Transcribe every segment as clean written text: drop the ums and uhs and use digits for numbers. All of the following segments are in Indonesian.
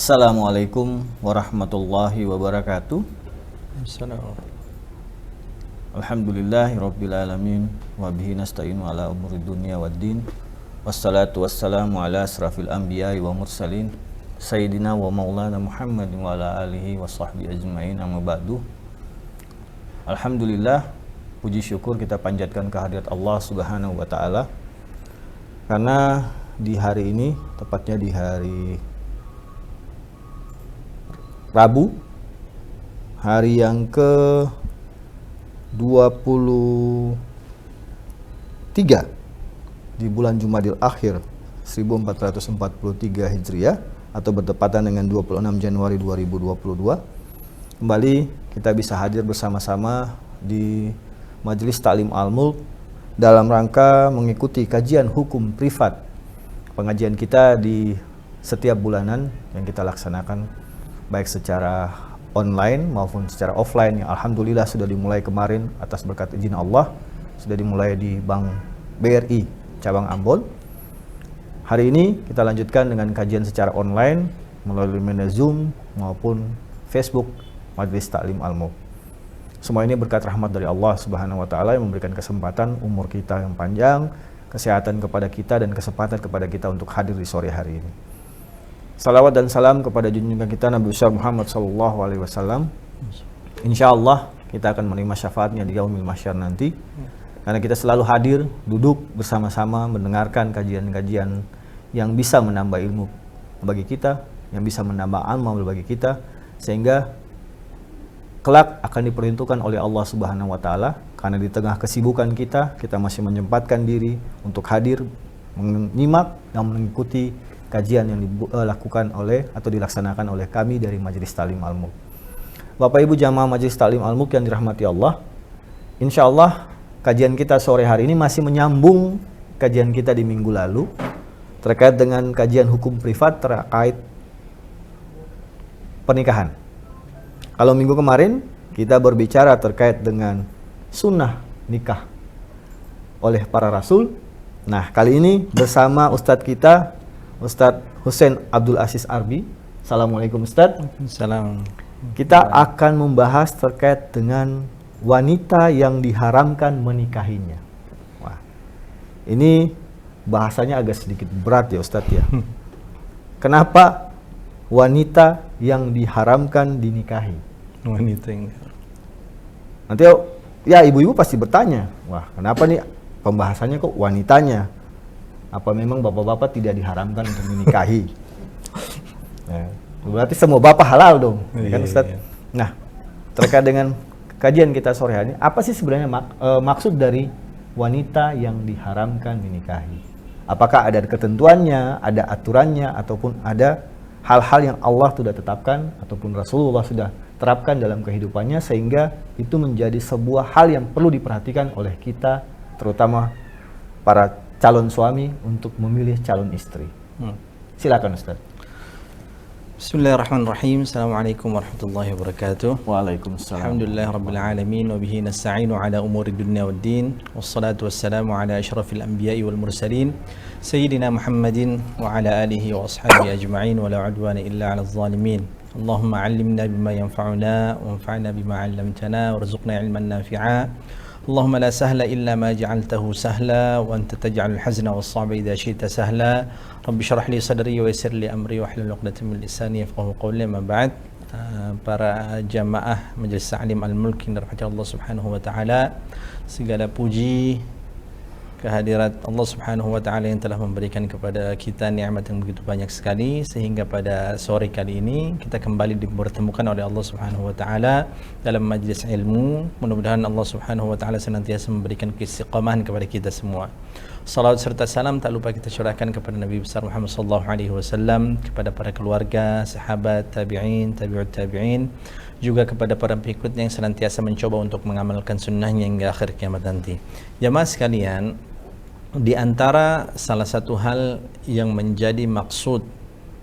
Assalamualaikum warahmatullahi wabarakatuh. Assalamualaikum. Alhamdulillahirabbil alamin wa bihi nasta'inu ala umuri dunya waddin. Wassalatu wassalamu ala asrafil anbiya'i wa mursalin sayyidina wa maulana Muhammadin wa ala alihi wa sahbihi ajmain, amma ba'du. Alhamdulillah, puji syukur kita panjatkan kehadirat Allah Subhanahu wa taala karena di hari ini, tepatnya di hari Rabu, hari yang ke-23 di bulan Jumadil Akhir 1443 Hijriah atau bertepatan dengan 26 Januari 2022. Kembali kita bisa hadir bersama-sama di Majelis Ta'lim Al-Mulk dalam rangka mengikuti kajian hukum privat. Pengajian kita di setiap bulanan yang kita laksanakan baik secara online maupun secara offline, yang alhamdulillah sudah dimulai kemarin atas berkat izin Allah, sudah dimulai di Bank BRI cabang Ambon. Hari ini kita lanjutkan dengan kajian secara online melalui media Zoom maupun Facebook Majelis Ta'lim Al-Mulk. Semua ini berkat rahmat dari Allah Subhanahu wa taala yang memberikan kesempatan umur kita yang panjang, kesehatan kepada kita, dan kesempatan kepada kita untuk hadir di sore hari ini. Salawat dan salam kepada junjungan kita Nabi besar Muhammad SAW. Insyaallah kita akan menerima syafaatnya di yaumil mahsyar nanti, karena kita selalu hadir, duduk bersama-sama mendengarkan kajian-kajian yang bisa menambah ilmu bagi kita, yang bisa menambah amal bagi kita, sehingga kelak akan diperuntukkan oleh Allah Subhanahu wa taala. Karena di tengah kesibukan kita masih menyempatkan diri untuk hadir, menyimak dan mengikuti kajian yang dilakukan oleh atau dilaksanakan oleh kami dari Majelis Ta'lim Al-Mulk. Bapak Ibu jamaah Majelis Ta'lim Al-Mulk yang dirahmati Allah, insya Allah kajian kita sore hari ini masih menyambung kajian kita di minggu lalu terkait dengan kajian hukum privat terkait pernikahan. Kalau minggu kemarin kita berbicara terkait dengan sunnah nikah oleh para rasul. Nah, kali ini bersama Ustadz kita, Ustadz Husain Abdul Aziz Arbi. Assalamualaikum Ustadz. Salam. Kita akan membahas terkait dengan wanita yang diharamkan menikahinya. Wah, ini bahasanya agak sedikit berat ya Ustadz ya. Kenapa wanita yang diharamkan dinikahi? Wanita yang Nanti ya ibu-ibu pasti bertanya, wah kenapa nih pembahasannya kok wanitanya? Apa memang bapak-bapak tidak diharamkan untuk menikahi? Nah, berarti semua bapak halal dong, kan Ustadz? Iya. Nah, terkait dengan kajian kita sore hari ini, apa sih sebenarnya maksud dari wanita yang diharamkan dinikahi? Apakah ada ketentuannya, ada aturannya, ataupun ada hal-hal yang Allah sudah tetapkan ataupun Rasulullah sudah terapkan dalam kehidupannya, sehingga itu menjadi sebuah hal yang perlu diperhatikan oleh kita, terutama para calon suami untuk memilih calon istri. Silakan Ustaz. Bismillahirrahmanirrahim. Assalamualaikum warahmatullahi wabarakatuh. Waalaikumsalam. Alhamdulillah rabbil alamin wa bihi nasta'inu ala umuri dunya waddin. Wassalatu wassalamu ala asyrafil anbiya'i wal mursalin sayyidina Muhammadin wa ala alihi wa ashabihi ajma'in wa la udwana illa 'alal zalimin. Allahumma 'allimna bima yanfa'una wanfa'na bima 'allamtana warzuqna 'ilman nafi'a. اللهم لا سهل إلا ما جعلته سهلا وأنت تجعل الحزن والصعب إذا شئت سهلا رب اشرح لي صدري ويسر لي أمري واحلل عقدة من لساني يفقهوا قولي. ما بعد, para jamaah Majelis Ta'lim Al-Mulk yang dirahmati Allah Subhanahu wa taala, segala puji kehadirat Allah Subhanahu wa taala yang telah memberikan kepada kita nikmat yang begitu banyak sekali, sehingga pada sore kali ini kita kembali dipertemukan oleh Allah Subhanahu wa taala dalam majlis ilmu. Mudah-mudahan Allah Subhanahu wa taala senantiasa memberikan keistiqamahan kepada kita semua. Salawat serta salam tak lupa kita curahkan kepada Nabi besar Muhammad sallallahu alaihi wasallam, kepada para keluarga, sahabat, tabi'in, tabi'ut tabi'in, juga kepada para pengikutnya yang senantiasa mencoba untuk mengamalkan sunnahnya hingga akhir kiamat nanti. Jamaah sekalian, di antara salah satu hal yang menjadi maksud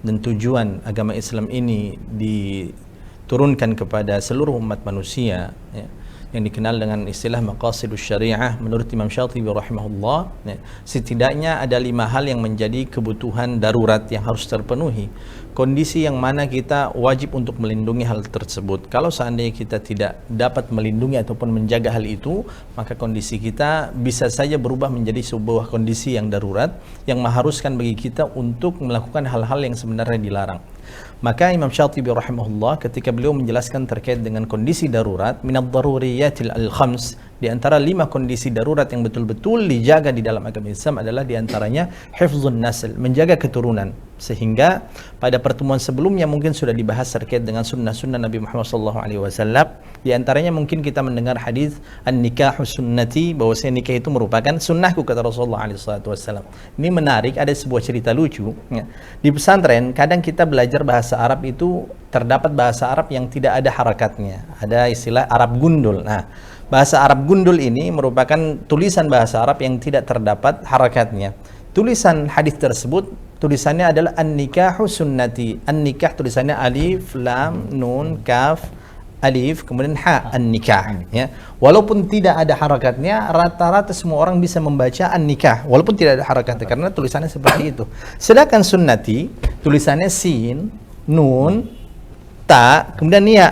dan tujuan agama Islam ini diturunkan kepada seluruh umat manusia, ya, yang dikenal dengan istilah maqasidus syariah menurut Imam Syatibi rahimahullah, ya, setidaknya ada 5 hal yang menjadi kebutuhan darurat yang harus terpenuhi. kondisi yang mana kita wajib untuk melindungi hal tersebut. Kalau seandainya kita tidak dapat melindungi ataupun menjaga hal itu, maka kondisi kita bisa saja berubah menjadi sebuah kondisi yang darurat yang mengharuskan bagi kita untuk melakukan hal-hal yang sebenarnya dilarang. Maka Imam Syatibi rahimahullah ketika beliau menjelaskan terkait dengan kondisi darurat, minad daruriyatil al-khams, di antara 5 kondisi darurat yang betul-betul dijaga di dalam agama Islam adalah di antaranya hifdzun nasl, menjaga keturunan. Sehingga pada pertemuan sebelumnya mungkin sudah dibahas terkait dengan sunnah-sunnah Nabi Muhammad SAW. Di antaranya mungkin kita mendengar hadis an-nikahu sunnati, bahwasanya nikah itu merupakan sunnahku, kata Rasulullah SAW. Ini menarik, ada sebuah cerita lucu. Di pesantren kadang kita belajar bahasa Arab itu terdapat bahasa Arab yang tidak ada harakatnya. Ada istilah Arab gundul. Nah, bahasa Arab gundul ini merupakan tulisan bahasa Arab yang tidak terdapat harakatnya. Tulisan hadis tersebut tulisannya adalah an-nikahu sunnati. An-nikah tulisannya alif, lam, nun, kaf, alif, kemudian ha, an-nikah. Ya. Walaupun tidak ada harakatnya, rata-rata semua orang bisa membaca an-nikah, walaupun tidak ada harakatnya, karena tulisannya seperti itu. Sedangkan sunnati, tulisannya sin, nun, ta, kemudian ya.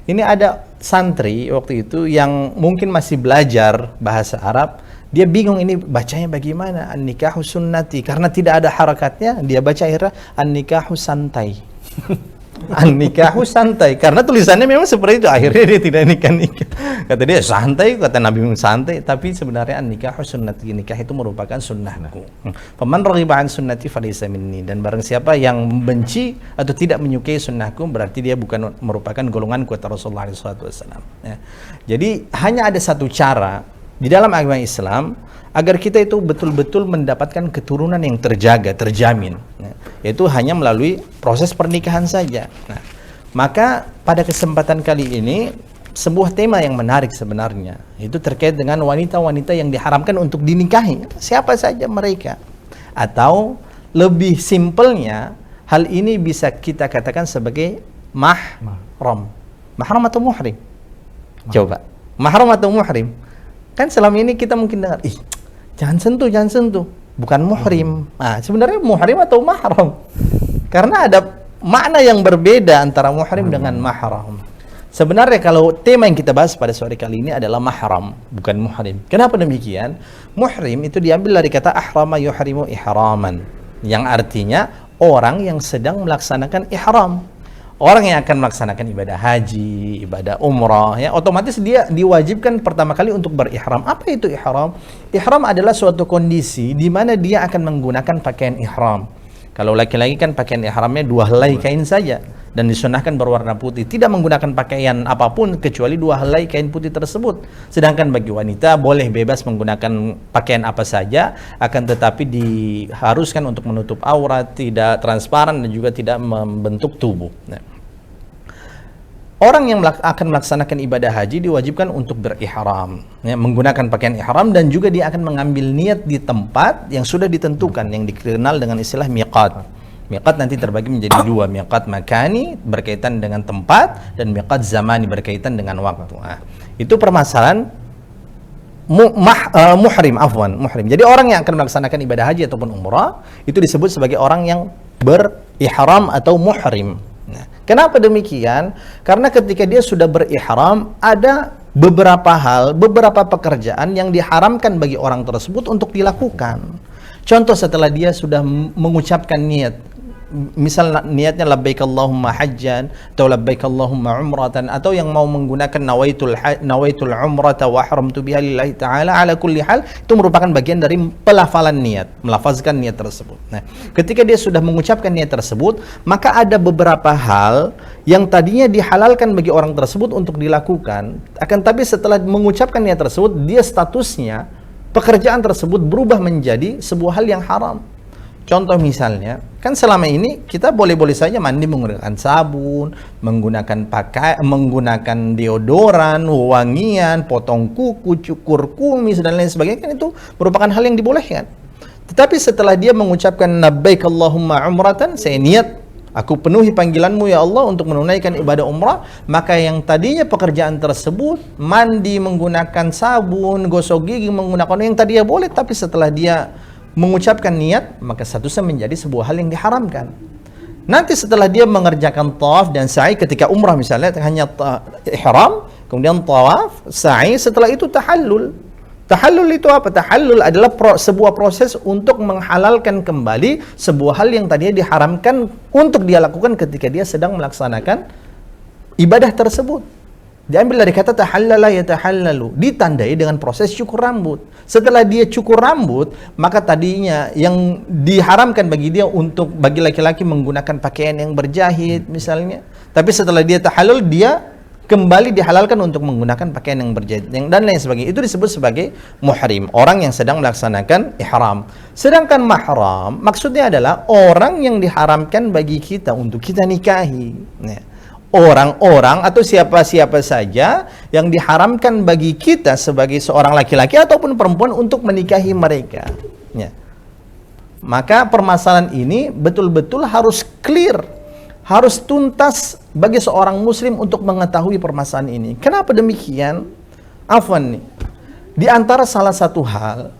Ini ada santri waktu itu yang mungkin masih belajar bahasa Arab, dia bingung ini bacanya bagaimana, an-nikahu sunnati, karena tidak ada harakatnya, dia baca akhirnya an-nikahu santai. An-nikahu santai, karena tulisannya memang seperti itu, akhirnya dia tidak nikah-nikah. Kata dia santai, kata Nabi santai, tapi sebenarnya an-nikahu sunnati, nikah itu merupakan sunnahku. Faman raghiba an sunnati falaysa minni, dan barang siapa yang membenci atau tidak menyukai sunnahku, berarti dia bukan merupakan golonganku, kata Rasulullah SAW. Ya. Jadi hanya ada satu cara di dalam agama Islam agar kita itu betul-betul mendapatkan keturunan yang terjaga, terjamin, ya, yaitu hanya melalui proses pernikahan saja. Nah, maka pada kesempatan kali ini sebuah tema yang menarik sebenarnya, itu terkait dengan wanita-wanita yang diharamkan untuk dinikahi, siapa saja mereka, atau lebih simpelnya hal ini bisa kita katakan sebagai mahram. Mahram atau muhrim? Coba, mahram atau muhrim? Kan selama ini kita mungkin dengar, ih, jangan sentuh, bukan muhrim. Nah, sebenarnya muhrim atau mahram? Karena ada makna yang berbeda antara muhrim dengan mahram. Sebenarnya kalau tema yang kita bahas pada sore kali ini adalah mahram, bukan muhrim. Kenapa demikian? Muhrim itu diambil dari kata ahrama yuhrimu ihraman, yang artinya orang yang sedang melaksanakan ihram. Orang yang akan melaksanakan ibadah haji, ibadah umrah, ya, otomatis dia diwajibkan pertama kali untuk berihram. Apa itu ihram? Ihram adalah suatu kondisi di mana dia akan menggunakan pakaian ihram. Kalau laki-laki kan pakaian ihramnya 2 helai kain saja, dan disunahkan berwarna putih, tidak menggunakan pakaian apapun kecuali 2 helai kain putih tersebut. Sedangkan bagi wanita boleh bebas menggunakan pakaian apa saja, akan tetapi diharuskan untuk menutup aurat, tidak transparan, dan juga tidak membentuk tubuh. Nah, orang yang akan melaksanakan ibadah haji diwajibkan untuk berihram, ya, menggunakan pakaian ihram, dan juga dia akan mengambil niat di tempat yang sudah ditentukan, yang dikenal dengan istilah miqat. Miqat nanti terbagi menjadi 2, miqat makani berkaitan dengan tempat, dan miqat zamani berkaitan dengan waktu. Nah, itu permasalahan muhrim. Jadi orang yang akan melaksanakan ibadah haji ataupun umrah itu disebut sebagai orang yang berihram atau muhrim. Nah, kenapa demikian? Karena ketika dia sudah berihram, ada beberapa hal, beberapa pekerjaan yang diharamkan bagi orang tersebut untuk dilakukan. Contoh, setelah dia sudah mengucapkan niat, misal niatnya labbaik Allahumma hajjan atau labbaik Allahumma umratan, atau yang mau menggunakan nawaitul umrata wa haramtu biha lillahi ta'ala, ala kulli hal itu merupakan bagian dari pelafalan niat, melafazkan niat tersebut. Nah, ketika dia sudah mengucapkan niat tersebut, maka ada beberapa hal yang tadinya dihalalkan bagi orang tersebut untuk dilakukan, akan tapi setelah mengucapkan niat tersebut, dia statusnya pekerjaan tersebut berubah menjadi sebuah hal yang haram. Contoh misalnya, kan selama ini kita boleh-boleh saja mandi menggunakan sabun, menggunakan deodoran, wangian, potong kuku, cukur kumis, dan lain sebagainya, kan itu merupakan hal yang dibolehkan. Tetapi setelah dia mengucapkan labbaik Allahumma umratan, saya niat aku penuhi panggilanmu ya Allah untuk menunaikan ibadah umrah, maka yang tadinya pekerjaan tersebut, mandi menggunakan sabun, gosok gigi menggunakan yang tadinya boleh, tapi setelah dia mengucapkan niat, maka statusnya menjadi sebuah hal yang diharamkan. Nanti setelah dia mengerjakan tawaf dan sa'i ketika umrah misalnya hanya ihram, kemudian tawaf, sa'i, setelah itu tahallul. Tahallul itu apa? Tahallul adalah sebuah proses untuk menghalalkan kembali sebuah hal yang tadinya diharamkan untuk dia lakukan ketika dia sedang melaksanakan ibadah tersebut. Diambil dari kata tahallala yatahallalu, ditandai dengan proses cukur rambut. Setelah dia cukur rambut, maka tadinya yang diharamkan bagi dia untuk bagi laki-laki menggunakan pakaian yang berjahit misalnya. Tapi setelah dia tahallul, dia kembali dihalalkan untuk menggunakan pakaian yang berjahit dan lain sebagainya. Itu disebut sebagai muhrim, orang yang sedang melaksanakan ihram. Sedangkan mahram maksudnya adalah orang yang diharamkan bagi kita untuk kita nikahi. Nah, orang-orang atau siapa-siapa saja yang diharamkan bagi kita sebagai seorang laki-laki ataupun perempuan untuk menikahi mereka. Ya. Maka permasalahan ini betul-betul harus clear, harus tuntas bagi seorang muslim untuk mengetahui permasalahan ini. Kenapa demikian? Afwan nih. Di antara salah satu hal,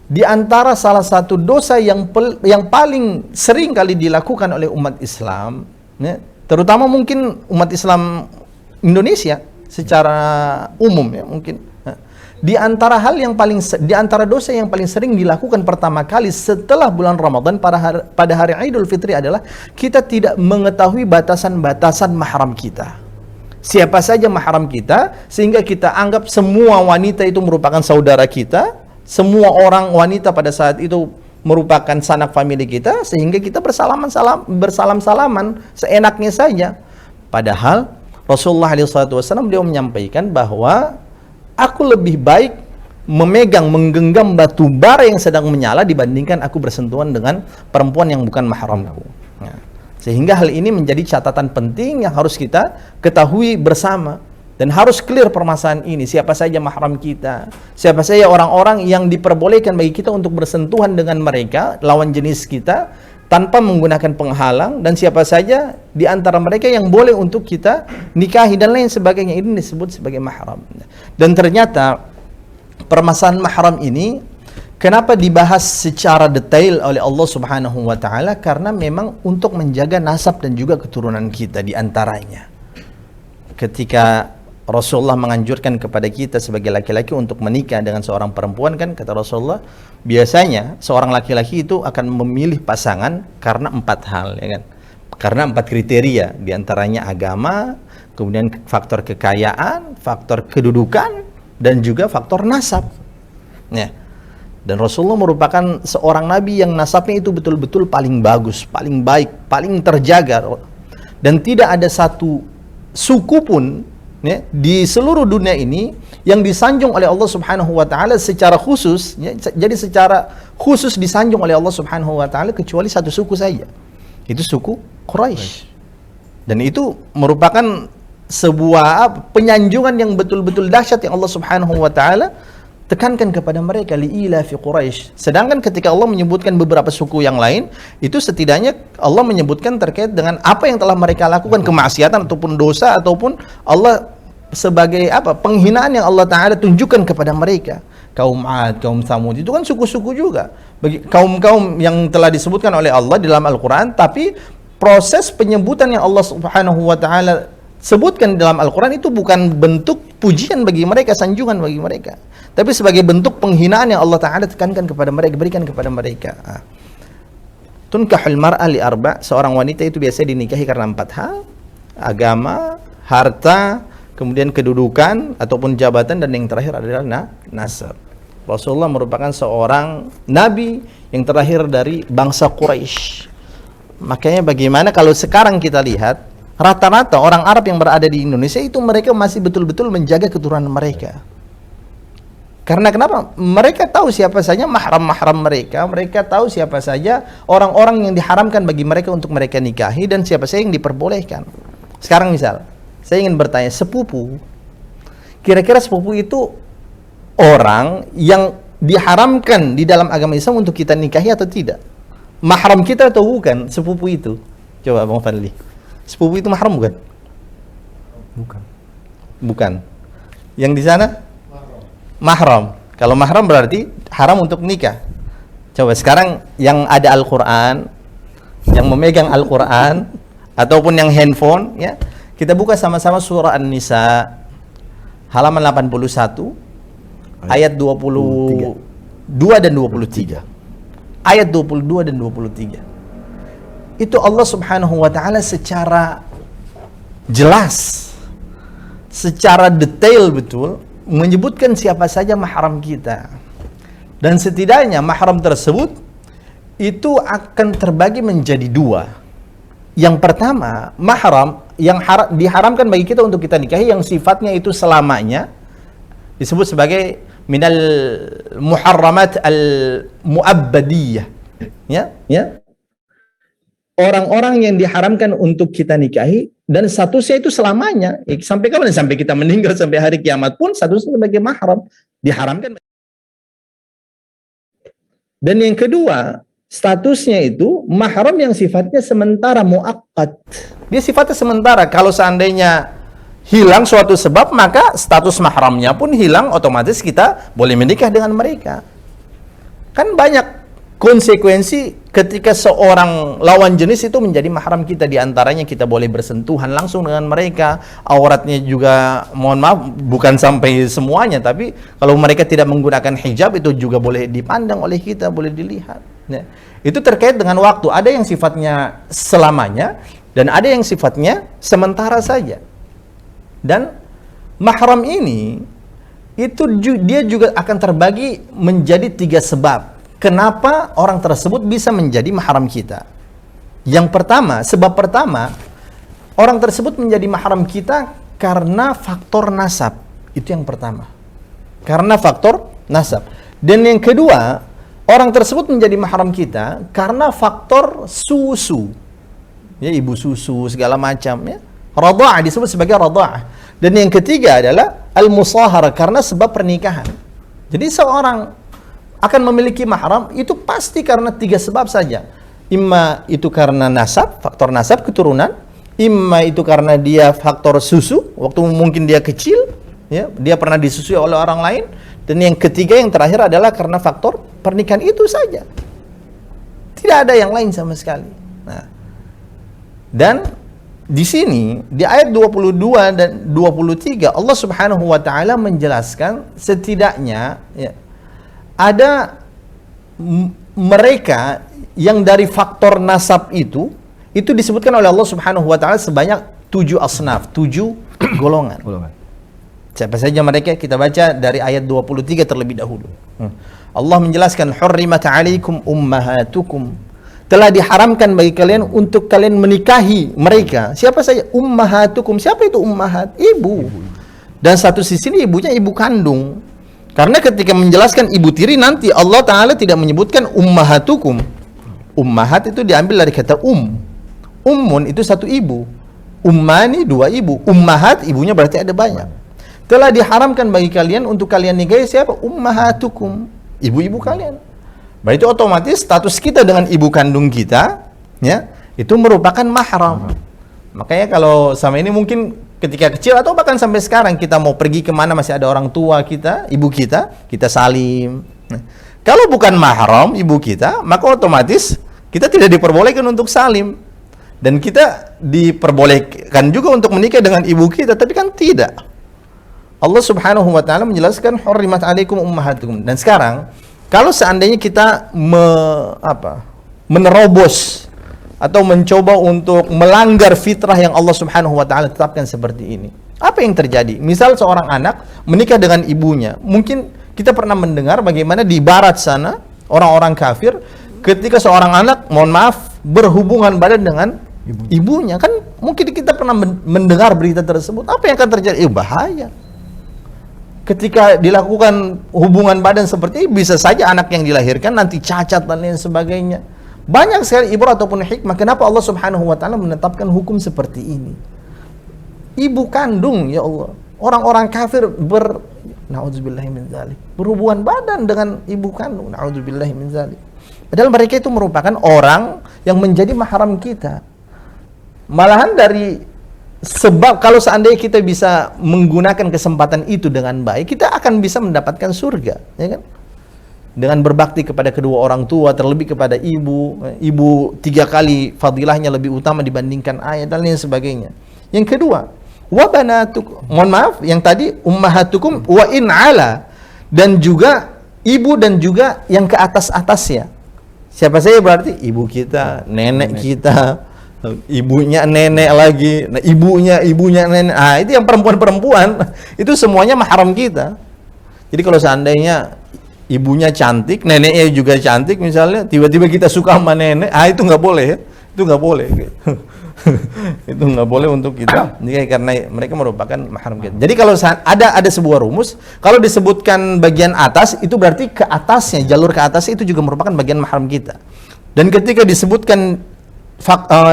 di antara salah satu dosa yang paling sering kali dilakukan oleh umat Islam, ya, terutama mungkin umat Islam Indonesia secara umum ya mungkin. Di antara dosa yang paling sering dilakukan pertama kali setelah bulan Ramadan pada hari Idul Fitri adalah kita tidak mengetahui batasan-batasan mahram kita. Siapa saja mahram kita sehingga kita anggap semua wanita itu merupakan saudara kita, semua orang wanita pada saat itu merupakan sanak famili kita, sehingga kita bersalam-salaman seenaknya saja. Padahal Rasulullah SAW beliau menyampaikan bahwa aku lebih baik menggenggam batu bara yang sedang menyala dibandingkan aku bersentuhan dengan perempuan yang bukan mahramku. Nah, sehingga hal ini menjadi catatan penting yang harus kita ketahui bersama. Dan harus clear permasalahan ini. Siapa saja mahram kita, siapa saja orang-orang yang diperbolehkan bagi kita untuk bersentuhan dengan mereka, lawan jenis kita, tanpa menggunakan penghalang, dan siapa saja di antara mereka yang boleh untuk kita nikahi dan lain sebagainya. Ini disebut sebagai mahram. Dan ternyata permasalahan mahram ini kenapa dibahas secara detail oleh Allah Subhanahu wa taala? Karena memang untuk menjaga nasab dan juga keturunan kita di antaranya. Ketika Rasulullah menganjurkan kepada kita sebagai laki-laki untuk menikah dengan seorang perempuan, kan kata Rasulullah, biasanya seorang laki-laki itu akan memilih pasangan karena 4 hal, ya kan? Karena 4 kriteria, diantaranya agama, kemudian faktor kekayaan, faktor kedudukan, dan juga faktor nasab. Ya. Dan Rasulullah merupakan seorang nabi yang nasabnya itu betul-betul paling bagus, paling baik, paling terjaga, dan tidak ada satu suku pun ya, di seluruh dunia ini yang disanjung oleh Allah Subhanahu wa taala secara khusus, ya, jadi secara khusus disanjung oleh Allah Subhanahu wa taala kecuali satu suku saja. Itu suku Quraisy. Dan itu merupakan sebuah penyanjungan yang betul-betul dahsyat yang Allah Subhanahu wa taala tekankan kepada mereka, liila fi Quraisy. Sedangkan ketika Allah menyebutkan beberapa suku yang lain, itu setidaknya Allah menyebutkan terkait dengan apa yang telah mereka lakukan, kemaksiatan ataupun dosa, ataupun Allah sebagai apa, penghinaan yang Allah Ta'ala tunjukkan kepada mereka. Kaum Ad, kaum Thamud, itu kan suku-suku juga, bagi kaum-kaum yang telah disebutkan oleh Allah di dalam Al-Quran. Tapi proses penyebutan yang Allah Subhanahu wa Ta'ala sebutkan dalam Al-Quran itu bukan bentuk pujian bagi mereka, sanjungan bagi mereka, tapi sebagai bentuk penghinaan yang Allah Ta'ala tekankan kepada mereka, berikan kepada mereka. Tunkahul mar'a li arba', seorang wanita itu biasanya dinikahi karena 4 hal: agama, harta, kemudian kedudukan ataupun jabatan, dan yang terakhir adalah nasab. Rasulullah merupakan seorang nabi yang terakhir dari bangsa Quraisy. Makanya bagaimana kalau sekarang kita lihat, rata-rata orang Arab yang berada di Indonesia itu mereka masih betul-betul menjaga keturunan mereka. Karena kenapa? Mereka tahu siapa saja mahram-mahram mereka, mereka tahu siapa saja orang-orang yang diharamkan bagi mereka untuk mereka nikahi, dan siapa saja yang diperbolehkan. Sekarang misal, saya ingin bertanya, sepupu, kira-kira sepupu itu orang yang diharamkan di dalam agama Islam untuk kita nikahi atau tidak? Mahram kita atau bukan sepupu itu? Coba Bang Fadli. Sepupu itu mahram bukan? Bukan. Bukan. Yang di sana? Mahram. Kalau mahram berarti haram untuk nikah. Coba sekarang yang ada Al-Quran, yang memegang Al-Quran ataupun yang handphone, ya, kita buka sama-sama surah An-Nisa halaman 81 ayat 22 dan 23. Ayat 22 dan 23. Itu Allah Subhanahu wa taala secara jelas, secara detail betul menyebutkan siapa saja mahram kita. Dan setidaknya mahram tersebut itu akan terbagi menjadi dua. Yang pertama, mahram yang diharamkan bagi kita untuk kita nikahi yang sifatnya itu selamanya disebut sebagai minal muharramat al muabbadiyah, ya. Orang-orang yang diharamkan untuk kita nikahi dan statusnya itu selamanya. Sampai kapan? Sampai kita meninggal, sampai hari kiamat pun statusnya sebagai mahram diharamkan. Dan yang kedua, statusnya itu mahram yang sifatnya sementara, muaqqat. Dia sifatnya sementara. Kalau seandainya hilang suatu sebab, maka status mahramnya pun hilang, otomatis kita boleh menikah dengan mereka. Kan banyak konsekuensi ketika seorang lawan jenis itu menjadi mahram kita. Di antaranya kita boleh bersentuhan langsung dengan mereka, auratnya juga, mohon maaf, bukan sampai semuanya, tapi kalau mereka tidak menggunakan hijab itu juga boleh dipandang oleh kita, boleh dilihat, ya. Itu terkait dengan waktu. Ada yang sifatnya selamanya dan ada yang sifatnya sementara saja. Dan mahram ini itu dia juga akan terbagi menjadi 3 sebab kenapa orang tersebut bisa menjadi mahram kita. Yang pertama, sebab pertama, orang tersebut menjadi mahram kita karena faktor nasab. Itu yang pertama. Karena faktor nasab. Dan yang kedua, orang tersebut menjadi mahram kita karena faktor susu. Ya, ibu susu segala macam, ya. Radha'ah disebut sebagai radha'ah. Dan yang ketiga adalah al-musahara, karena sebab pernikahan. Jadi seorang akan memiliki mahram itu pasti karena 3 sebab saja. Imma itu karena nasab, faktor nasab, keturunan. Imma itu karena dia faktor susu, waktu mungkin dia kecil, ya, dia pernah disusui oleh orang lain. Dan yang ketiga, yang terakhir adalah karena faktor pernikahan. Itu saja. Tidak ada yang lain sama sekali. Nah, dan di sini di ayat 22 dan 23 Allah Subhanahu wa taala menjelaskan setidaknya, ya, ada mereka yang dari faktor nasab itu disebutkan oleh Allah Subhanahu wa taala sebanyak 7 asnaf, 7 golongan. Siapa saja mereka? Kita baca dari ayat 23 terlebih dahulu. Allah menjelaskan, hurrimat alaikum ummahatukum, telah diharamkan bagi kalian untuk kalian menikahi mereka. Siapa saja? Ummahatukum. Siapa itu ummahat? Ibu. Dan satu sisi ini ibunya ibu kandung. Karena ketika menjelaskan ibu tiri nanti Allah Ta'ala tidak menyebutkan ummahatukum. Ummahat itu diambil dari kata Ummun itu satu ibu. Ummani 2 ibu. Ummahat ibunya berarti ada banyak. Telah diharamkan bagi kalian untuk kalian nikahi siapa? Ummahatukum. Ibu-ibu kalian. Berarti otomatis status kita dengan ibu kandung kita, ya, itu merupakan mahram. Makanya kalau sama ini mungkin ketika kecil atau bahkan sampai sekarang kita mau pergi kemana masih ada orang tua kita, ibu kita salim. Nah, kalau bukan mahram ibu kita, maka otomatis kita tidak diperbolehkan untuk salim. Dan kita diperbolehkan juga untuk menikah dengan ibu kita, tapi kan tidak. Allah Subhanahu wa taala menjelaskan hurrimat alaikum ummahatukum. Dan sekarang kalau seandainya kita menerobos atau mencoba untuk melanggar fitrah yang Allah Subhanahu wa taala tetapkan seperti ini, apa yang terjadi? Misal seorang anak menikah dengan ibunya. Mungkin kita pernah mendengar bagaimana di barat sana orang-orang kafir ketika seorang anak, mohon maaf, berhubungan badan dengan ibunya. Kan mungkin kita pernah mendengar berita tersebut. Apa yang akan terjadi? Bahaya. Ketika dilakukan hubungan badan seperti ini, bisa saja anak yang dilahirkan nanti cacat dan lain sebagainya. Banyak sekali ibrah ataupun hikmah kenapa Allah Subhanahu wa taala menetapkan hukum seperti ini. Ibu kandung, ya Allah. Orang-orang kafir naudzubillahi min dzalik, berhubungan badan dengan ibu kandung, naudzubillahi min dzalik. Padahal mereka itu merupakan orang yang menjadi mahram kita. Malahan dari sebab kalau seandainya kita bisa menggunakan kesempatan itu dengan baik, kita akan bisa mendapatkan surga, ya kan? dengan berbakti kepada kedua orang tua, terlebih kepada ibu. Ibu 3 kali fadilahnya lebih utama dibandingkan ayah dan lain sebagainya. Yang kedua, wa banatukum, mohon maaf, yang tadi ummahatukum wa in ala, dan juga ibu dan juga yang ke atasnya. Siapa saja berarti? Ibu kita, nenek kita, ibunya nenek lagi, nah, ibunya nenek. Ah, itu yang perempuan-perempuan itu semuanya mahram kita. Jadi kalau seandainya ibunya cantik, neneknya juga cantik misalnya, tiba-tiba kita suka sama nenek, itu nggak boleh ya, itu nggak boleh. Itu nggak boleh untuk kita nikah karena mereka merupakan mahram kita. Jadi kalau ada sebuah rumus, kalau disebutkan bagian atas itu berarti ke atasnya, jalur ke atasnya itu juga merupakan bagian mahram kita. Dan ketika disebutkan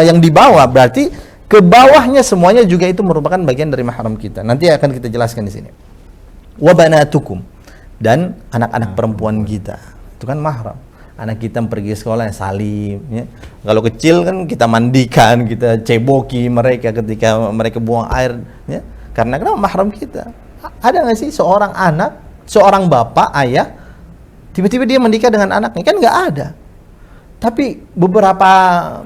yang di bawah, berarti ke bawahnya semuanya juga itu merupakan bagian dari mahram kita. Nanti akan kita jelaskan di sini. Wa banatukum, dan anak-anak perempuan kita itu kan mahram. Anak kita pergi sekolah salim ya. Kalau kecil kan kita mandikan, kita ceboki mereka ketika mereka buang air ya. Karena kenapa? Mahram kita. Ada nggak sih seorang anak, seorang bapak, ayah tiba-tiba dia menikah dengan anaknya? Kan nggak ada. Tapi beberapa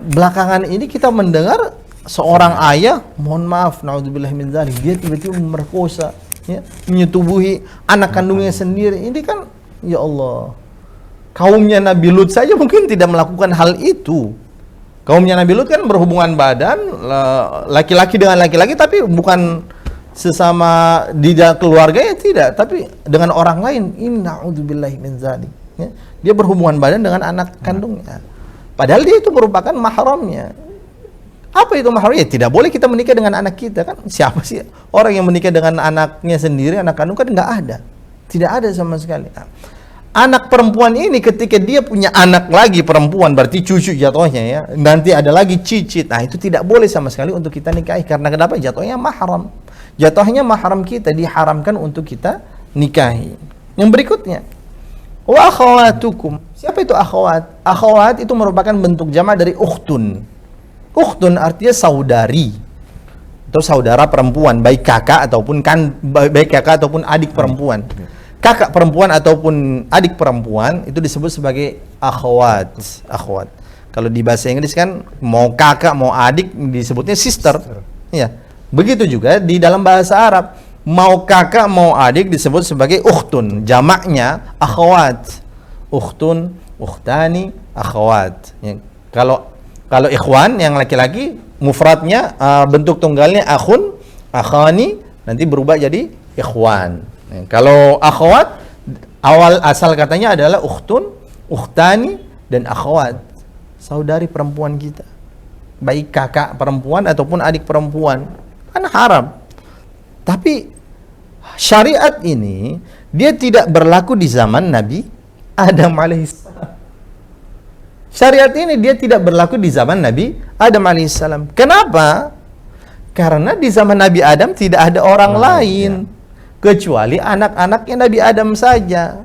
belakangan ini kita mendengar seorang ayah, mohon maaf, naudzubillah min dzalik, dia tiba-tiba memerkosa ya, menyetubuhi anak kandungnya sendiri. Ini kan ya Allah, kaumnya Nabi Lut saja mungkin tidak melakukan hal itu. Kaumnya Nabi Lut kan berhubungan badan laki-laki dengan laki-laki, tapi bukan sesama di keluarga ya tidak, tapi dengan orang lain. Na'udzubillahi min dzalik ya. Dia berhubungan badan dengan anak kandungnya, padahal dia itu merupakan mahramnya. Apa itu mahram? Ya tidak boleh kita menikah dengan anak kita kan. Siapa sih orang yang menikah dengan anaknya sendiri, anak kandung? Kan nggak ada, tidak ada sama sekali. Anak perempuan ini ketika dia punya anak lagi perempuan, berarti cucu jatuhnya ya, nanti ada lagi cicit. Nah itu tidak boleh sama sekali untuk kita nikahi. Karena kenapa? Jatuhnya mahram, jatuhnya mahram kita, diharamkan untuk kita nikahi. Yang berikutnya, wa akhawatukum. Siapa itu akhawat? Akhawat itu merupakan bentuk jama dari ukhtun. Ukhtun artinya saudari atau saudara perempuan, baik kakak ataupun adik perempuan. Kakak perempuan ataupun adik perempuan itu disebut sebagai akhwat. Akhwat. Kalau di bahasa Inggris kan mau kakak mau adik disebutnya sister. Ya. Begitu juga di dalam bahasa Arab, mau kakak mau adik disebut sebagai ukhtun. Jamaknya akhwat. Ukhtun, ukhtani, akhwat. Ya. Kalau ikhwan yang laki-laki mufradnya bentuk tunggalnya akhun, akhani, nanti berubah jadi ikhwan. Kalau akhwat asal katanya adalah ukhtun, ukhtani, dan akhwat, saudari perempuan kita, baik kakak perempuan ataupun adik perempuan, kan haram. Tapi syariat ini dia tidak berlaku di zaman Nabi Adam alaihissalam. Syariat ini dia tidak berlaku di zaman Nabi Adam alaihissalam. Kenapa? Karena di zaman Nabi Adam tidak ada orang lain kecuali anak-anaknya Nabi Adam saja.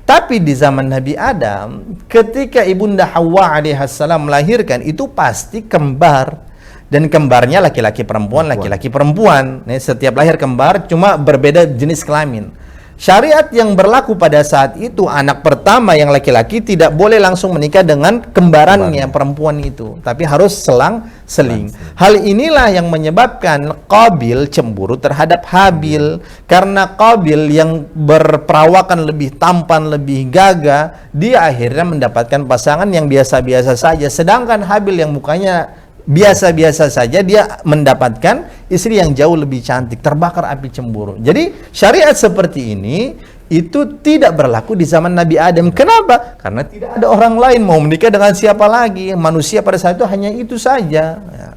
Tapi di zaman Nabi Adam, ketika ibunda Hawa alaihissalam melahirkan, itu pasti kembar. Dan kembarnya laki-laki perempuan, laki-laki perempuan. Setiap lahir kembar, cuma berbeda jenis kelamin. Syariat yang berlaku pada saat itu, anak pertama yang laki-laki tidak boleh langsung menikah dengan kembarannya perempuan itu, tapi harus selang-seling. Hal inilah yang menyebabkan Qabil cemburu terhadap Habil, karena Qabil yang berperawakan lebih tampan, lebih gagah, dia akhirnya mendapatkan pasangan yang biasa-biasa saja, sedangkan Habil yang mukanya biasa-biasa saja, dia mendapatkan istri yang jauh lebih cantik, terbakar api cemburu. Jadi syariat seperti ini itu tidak berlaku di zaman Nabi Adam. Kenapa? Karena tidak ada orang lain, mau menikah dengan siapa lagi? Manusia pada saat itu hanya itu saja ya.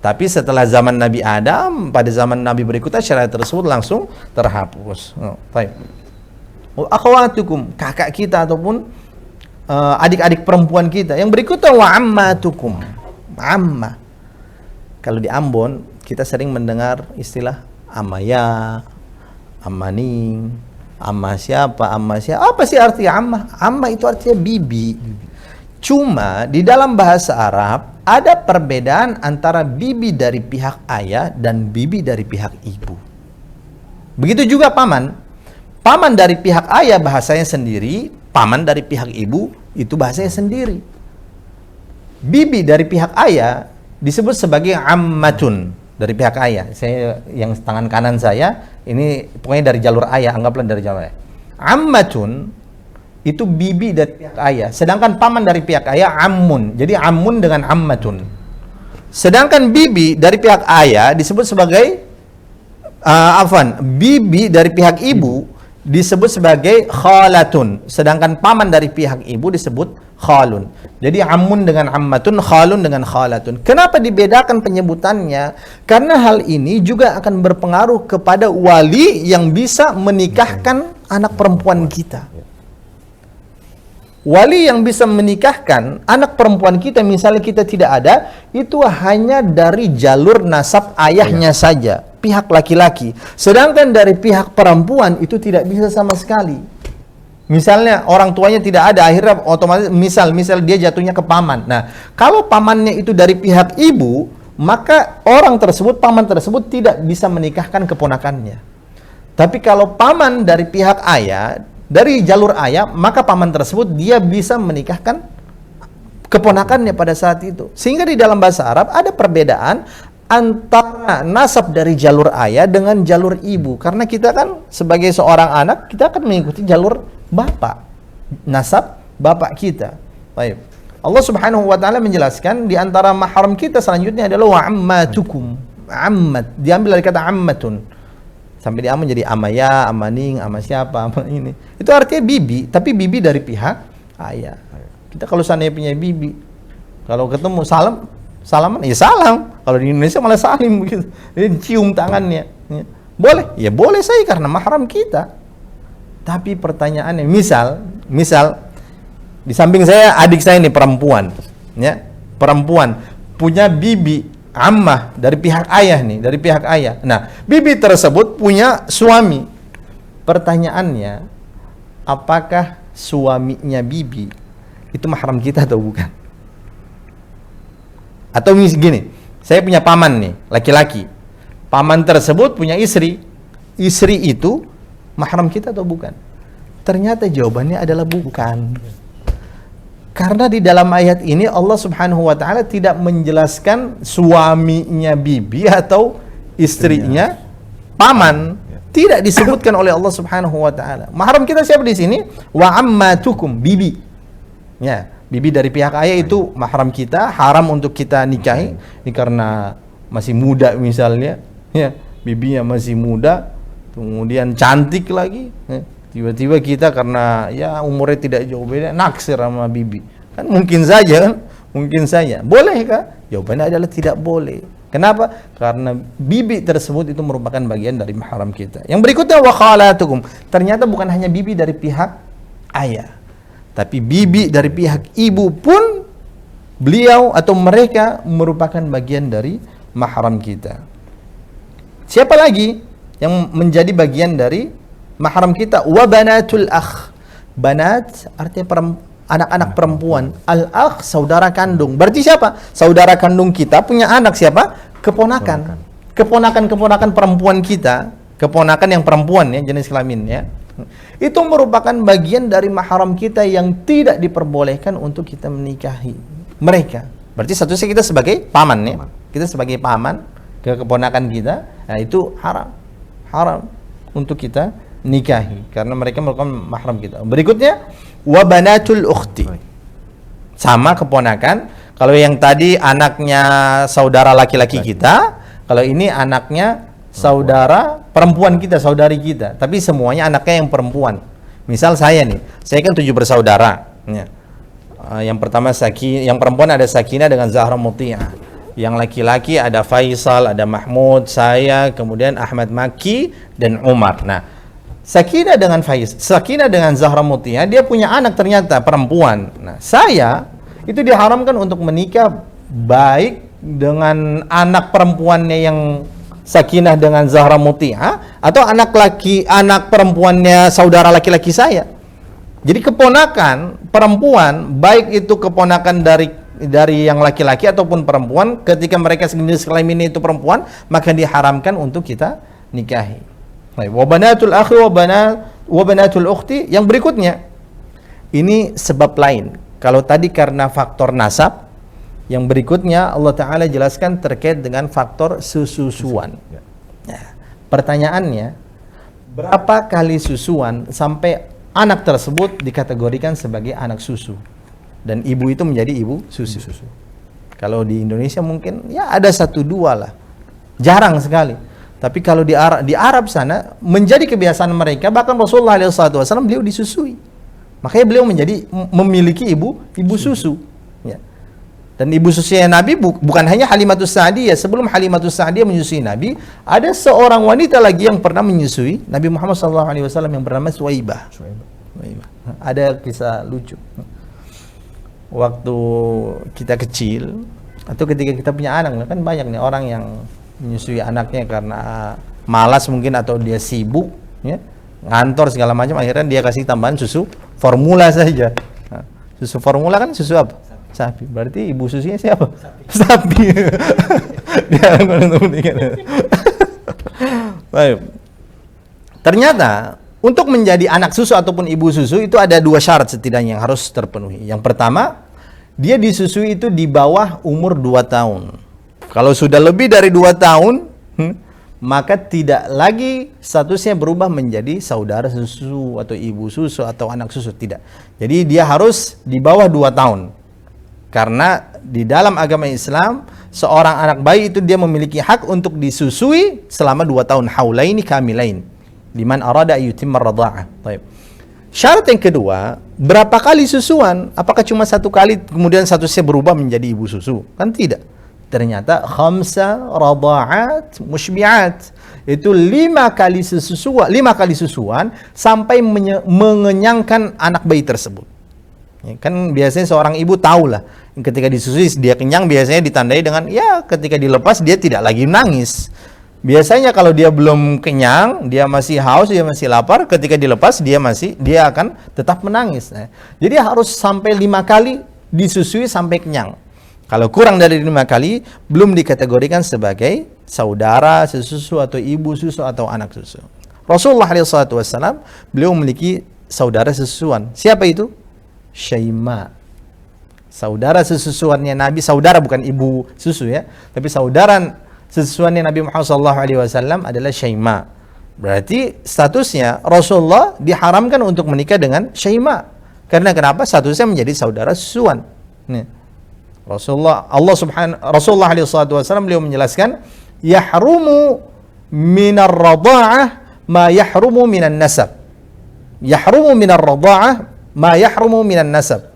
Tapi setelah zaman Nabi Adam, pada zaman Nabi berikutnya syariat tersebut langsung terhapus. Baik. Akhwatukum, kakak kita ataupun adik-adik perempuan kita. Yang berikutnya wa ammatukum. Amma. Kalau di Ambon kita sering mendengar istilah amaya, amaning, amma siapa, amma siapa. Apa sih arti amma? Amma itu artinya bibi. Cuma di dalam bahasa Arab ada perbedaan antara bibi dari pihak ayah dan bibi dari pihak ibu. Begitu juga paman. Paman dari pihak ayah bahasanya sendiri, paman dari pihak ibu itu bahasanya sendiri. Bibi dari pihak ayah disebut sebagai ammatun dari pihak ayah. Saya yang tangan kanan saya ini pokoknya dari jalur ayah, anggaplah dari jalur ayah. Ammatun itu bibi dari pihak ayah, sedangkan paman dari pihak ayah ammun. Jadi ammun dengan ammatun. Sedangkan bibi dari pihak ayah disebut sebagai bibi dari pihak ibu disebut sebagai khalatun, sedangkan paman dari pihak ibu disebut khalun. Jadi ammun dengan ammatun, khalun dengan khalatun. Kenapa dibedakan penyebutannya? Karena hal ini juga akan berpengaruh kepada wali yang bisa menikahkan anak perempuan kita. Wali yang bisa menikahkan anak perempuan kita, misalnya kita tidak ada, itu hanya dari jalur nasab ayahnya saja, pihak laki-laki. Sedangkan dari pihak perempuan itu tidak bisa sama sekali. Misalnya orang tuanya tidak ada, akhirnya otomatis misal dia jatuhnya ke paman. Nah, kalau pamannya itu dari pihak ibu, maka orang tersebut, paman tersebut tidak bisa menikahkan keponakannya. Tapi kalau paman dari pihak ayah, dari jalur ayah, maka paman tersebut dia bisa menikahkan keponakannya pada saat itu. Sehingga di dalam bahasa Arab ada perbedaan antara nasab dari jalur ayah dengan jalur ibu. Karena kita kan sebagai seorang anak, kita akan mengikuti jalur bapak, nasab bapak kita. Baik. Allah Subhanahu wa taala menjelaskan di antara mahram kita selanjutnya adalah wa ammatukum. Ammat diambil dari kata ammatun. Sampai di jadi amaya, amaning, ama siapa, ama ini. Itu artinya bibi, tapi bibi dari pihak ayah. Kita kalau seandainya punya bibi, kalau ketemu salaman, ya salam. Kalau di Indonesia malah salim begitu. Jadi cium tangannya. Boleh? Ya boleh saya karena mahram kita. Tapi pertanyaannya, misal di samping saya adik saya ini perempuan, ya, perempuan punya bibi ammah dari pihak ayah nih, dari pihak ayah. Nah, bibi tersebut punya suami. Pertanyaannya, apakah suaminya bibi itu mahram kita atau bukan? Atau gini, saya punya paman nih, laki-laki. Paman tersebut punya istri. Istri itu mahram kita atau bukan? Ternyata jawabannya adalah bukan. Karena di dalam ayat ini Allah Subhanahu wa taala tidak menjelaskan suaminya bibi atau istrinya paman. Tidak disebutkan oleh Allah Subhanahu wa taala. Mahram kita siapa di sini? Wa ammatukum, bibi. Ya, bibi dari pihak ayah itu mahram kita, haram untuk kita nikahi. Ini karena masih muda misalnya, ya, bibinya masih muda, kemudian cantik lagi, ya. Tiba-tiba kita karena ya umurnya tidak jauh beda naksir sama bibi. Kan mungkin saja kan? Mungkin saja. Bolehkah? Jawabannya adalah tidak boleh. Kenapa? Karena bibi tersebut itu merupakan bagian dari mahram kita. Yang berikutnya wa khalatukum. Ternyata bukan hanya bibi dari pihak ayah, tapi bibi dari pihak ibu pun beliau atau mereka merupakan bagian dari mahram kita. Siapa lagi yang menjadi bagian dari mahram kita? Wa banatul akh. Banat artinya anak-anak perempuan. Al-akh saudara kandung. Berarti siapa? Saudara kandung kita punya anak siapa? Keponakan. Keponakan perempuan kita, keponakan yang perempuan ya, jenis kelaminnya. Itu merupakan bagian dari mahram kita yang tidak diperbolehkan untuk kita menikahi mereka. Berarti statusnya kita sebagai paman ya. Kita sebagai paman ke keponakan kita, nah itu haram. Haram untuk kita nikahi karena mereka merupakan mahram kita. Berikutnya wa banatul ukhti. Sama keponakan. Kalau yang tadi anaknya saudara laki-laki kita, kalau ini anaknya saudara perempuan kita, saudari kita. Tapi semuanya anaknya yang perempuan. Misal saya nih, saya kan 7 bersaudara. Ya. Yang pertama yang perempuan ada Sakinah dengan Zahra Muti'ah. Yang laki-laki ada Faisal, ada Mahmud, saya, kemudian Ahmad Maki dan Umar. Nah, Sakinah dengan Zahra Muti'ah, dia punya anak ternyata perempuan. Nah, saya itu diharamkan untuk menikah baik dengan anak perempuannya yang Sakinah dengan Zahra Muti'ah atau anak perempuannya saudara laki-laki saya. Jadi keponakan perempuan, baik itu keponakan dari yang laki-laki ataupun perempuan, ketika mereka sejenis kelaminnya itu perempuan, maka diharamkan untuk kita nikahi. Wa banatul akhi wa banatul ukhti. Yang berikutnya, Ini sebab lain. Kalau tadi karena faktor nasab, yang berikutnya Allah Ta'ala jelaskan terkait dengan faktor susuan. Nah, pertanyaannya, berapa kali susuan sampai anak tersebut dikategorikan sebagai anak susu? Dan ibu itu menjadi ibu susu. Kalau di Indonesia mungkin ya ada 1-2 lah. Jarang sekali. Tapi kalau di Arab sana menjadi kebiasaan mereka, bahkan Rasulullah SAW beliau disusui. Makanya beliau memiliki ibu susu. Ya. Dan ibu susunya Nabi bukan hanya Halimatus Sa'diyah. Sebelum Halimatus Sa'diyah menyusui Nabi, ada seorang wanita lagi yang pernah menyusui Nabi Muhammad SAW yang bernama Suwaibah. Ada kisah lucu. Waktu kita kecil atau ketika kita punya anak, kan banyak nih orang yang menyusui anaknya karena malas mungkin atau dia sibuk, ya, ngantor segala macam, akhirnya dia kasih tambahan susu formula saja. Nah, susu formula kan susu apa? Sapi. Berarti ibu susunya siapa? Sapi. Baik. Ternyata untuk menjadi anak susu ataupun ibu susu itu ada 2 syarat setidaknya yang harus terpenuhi. Yang pertama, dia disusui itu di bawah umur 2 tahun. Kalau sudah lebih dari 2 tahun, maka tidak lagi statusnya berubah menjadi saudara susu atau ibu susu atau anak susu, tidak. Jadi dia harus di bawah 2 tahun. Karena di dalam agama Islam, seorang anak bayi itu dia memiliki hak untuk disusui selama 2 tahun, haulaini kamilain. Liman arada yutimma radha'ah. Baik. Syarat yang kedua, berapa kali susuan? Apakah cuma 1 kali kemudian statusnya berubah menjadi ibu susu? Kan tidak. Ternyata 5 radha'at musybi'at. Itu 5 kali susuan sampai mengenyangkan anak bayi tersebut. Ya, kan biasanya seorang ibu tahulah ketika disusui dia kenyang, biasanya ditandai dengan ya ketika dilepas dia tidak lagi nangis. Biasanya kalau dia belum kenyang, dia masih haus, dia masih lapar, ketika dilepas dia akan tetap menangis. Nah, jadi harus sampai 5 kali disusui sampai kenyang. Kalau kurang dari 5 kali, belum dikategorikan sebagai saudara sesusu atau ibu susu atau anak susu. Rasulullah SAW beliau memiliki saudara sesusuan. Siapa itu? Syaimah. Saudara sesusuannya Nabi, saudara bukan ibu susu ya, tapi saudara sesusuannya Nabi Muhammad SAW adalah Syaimah. Berarti statusnya Rasulullah diharamkan untuk menikah dengan Syaimah. Karena kenapa? Statusnya menjadi saudara susuan. Nih. Rasulullah SAW beliau menjelaskan, yahrumu minar radha'ah ma yahrumu minan nasab. Yahrumu minar radha'ah ma yahrumu minan nasab.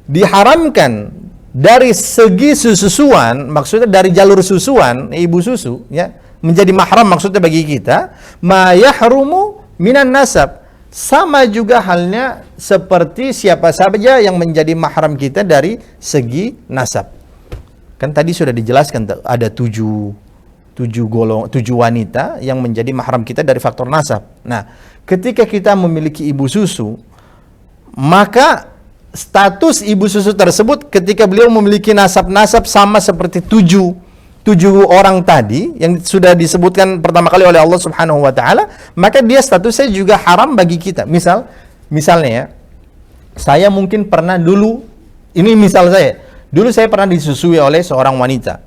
Diharamkan dari segi susuan, maksudnya dari jalur susuan, ibu susu, ya, menjadi mahram maksudnya bagi kita, ma yahrumu minan nasab. Sama juga halnya seperti siapa saja yang menjadi mahram kita dari segi nasab. Kan tadi sudah dijelaskan ada 7 wanita yang menjadi mahram kita dari faktor nasab. Nah, ketika kita memiliki ibu susu, maka status ibu susu tersebut ketika beliau memiliki nasab-nasab sama seperti 7 orang tadi yang sudah disebutkan pertama kali oleh Allah Subhanahu wa taala, maka dia statusnya juga haram bagi kita. Misalnya ya, saya mungkin pernah dulu, ini misal saya, dulu saya pernah disusui oleh seorang wanita.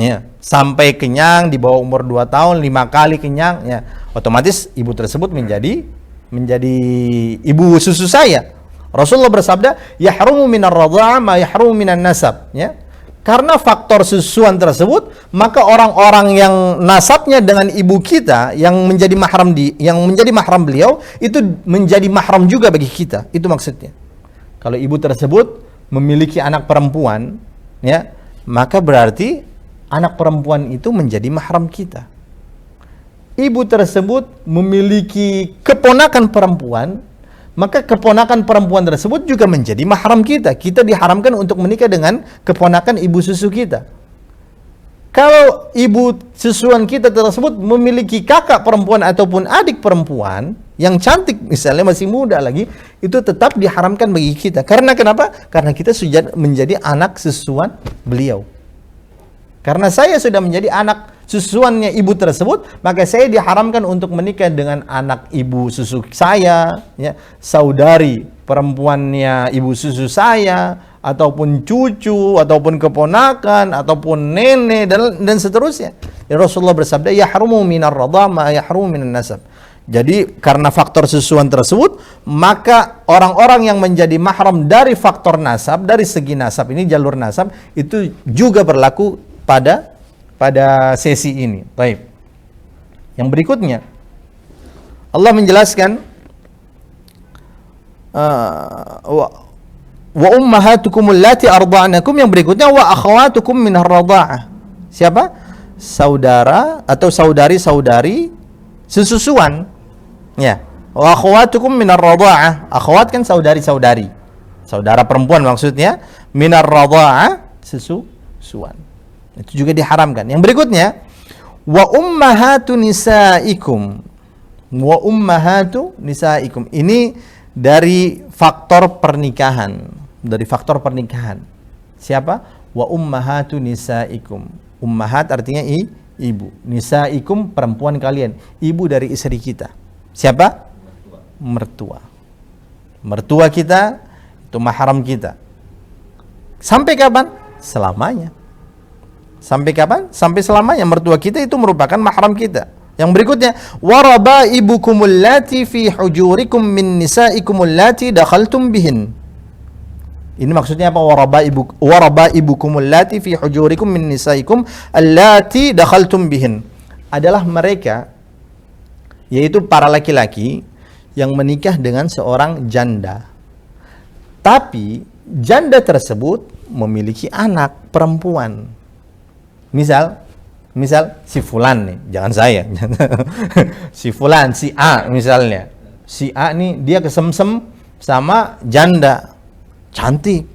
Ya, sampai kenyang di bawah umur 2 tahun, 5 kali kenyang, ya. Otomatis ibu tersebut menjadi ibu susu saya. Rasulullah bersabda, yahrumu minar radha'ah ma yahrumu minan nasab, ya. Karena faktor susuan tersebut, maka orang-orang yang nasabnya dengan ibu kita yang menjadi mahram beliau itu menjadi mahram juga bagi kita. Itu maksudnya. Kalau ibu tersebut memiliki anak perempuan, ya, maka berarti anak perempuan itu menjadi mahram kita. Ibu tersebut memiliki keponakan perempuan, maka keponakan perempuan tersebut juga menjadi mahram kita. Kita diharamkan untuk menikah dengan keponakan ibu susu kita. Kalau ibu susuan kita tersebut memiliki kakak perempuan ataupun adik perempuan yang cantik, misalnya masih muda lagi, itu tetap diharamkan bagi kita. Karena kenapa? Karena kita sudah menjadi anak susuan beliau. Karena saya sudah menjadi anak susuannya ibu tersebut, maka saya diharamkan untuk menikah dengan anak ibu susu saya, ya, saudari perempuannya ibu susu saya, ataupun cucu, ataupun keponakan, ataupun nenek, dan seterusnya. Ya, Rasulullah bersabda, yahrumu minar radha ma yahrumu minan nasab. Jadi karena faktor susuan tersebut, maka orang-orang yang menjadi mahram dari faktor nasab, dari segi nasab ini, jalur nasab, itu juga berlaku pada sesi ini. Baik. Yang berikutnya, Allah menjelaskan, wa ummahatukum allati arda'nakum, yang berikutnya wa akhawatukum minar radha'ah. Siapa? Saudara atau saudari-saudari sesusuan. Ya. Wa akhawatukum minar radha'ah. Akhawat kan saudari-saudari. Saudara perempuan maksudnya, minar radha'ah, sesusuan. Itu juga diharamkan. Yang berikutnya, wa ummahatu nisaikum. Wa ummahatu nisaikum. Ini dari faktor pernikahan. Dari faktor pernikahan. Siapa? Wa ummahatu nisaikum. Ummahat artinya ibu. Nisaikum, perempuan kalian. Ibu dari istri kita. Siapa? Mertua. Mertua kita itu mahram kita. Sampai kapan? Selamanya. Sampai kapan? Sampai selamanya. Mertua kita itu merupakan mahram kita. Yang berikutnya, warabaibukum allati fi hujurikum min nisaikum allati dakhaltum bihin. Ini maksudnya apa? Warabaibukum allati fi hujurikum min nisaikum allati dakhaltum bihin. Adalah mereka, yaitu para laki-laki yang menikah dengan seorang janda. Tapi janda tersebut memiliki anak perempuan. Misal si fulan nih, jangan saya. Si fulan, si A misalnya. Si A nih dia kesemsem sama janda. Cantik.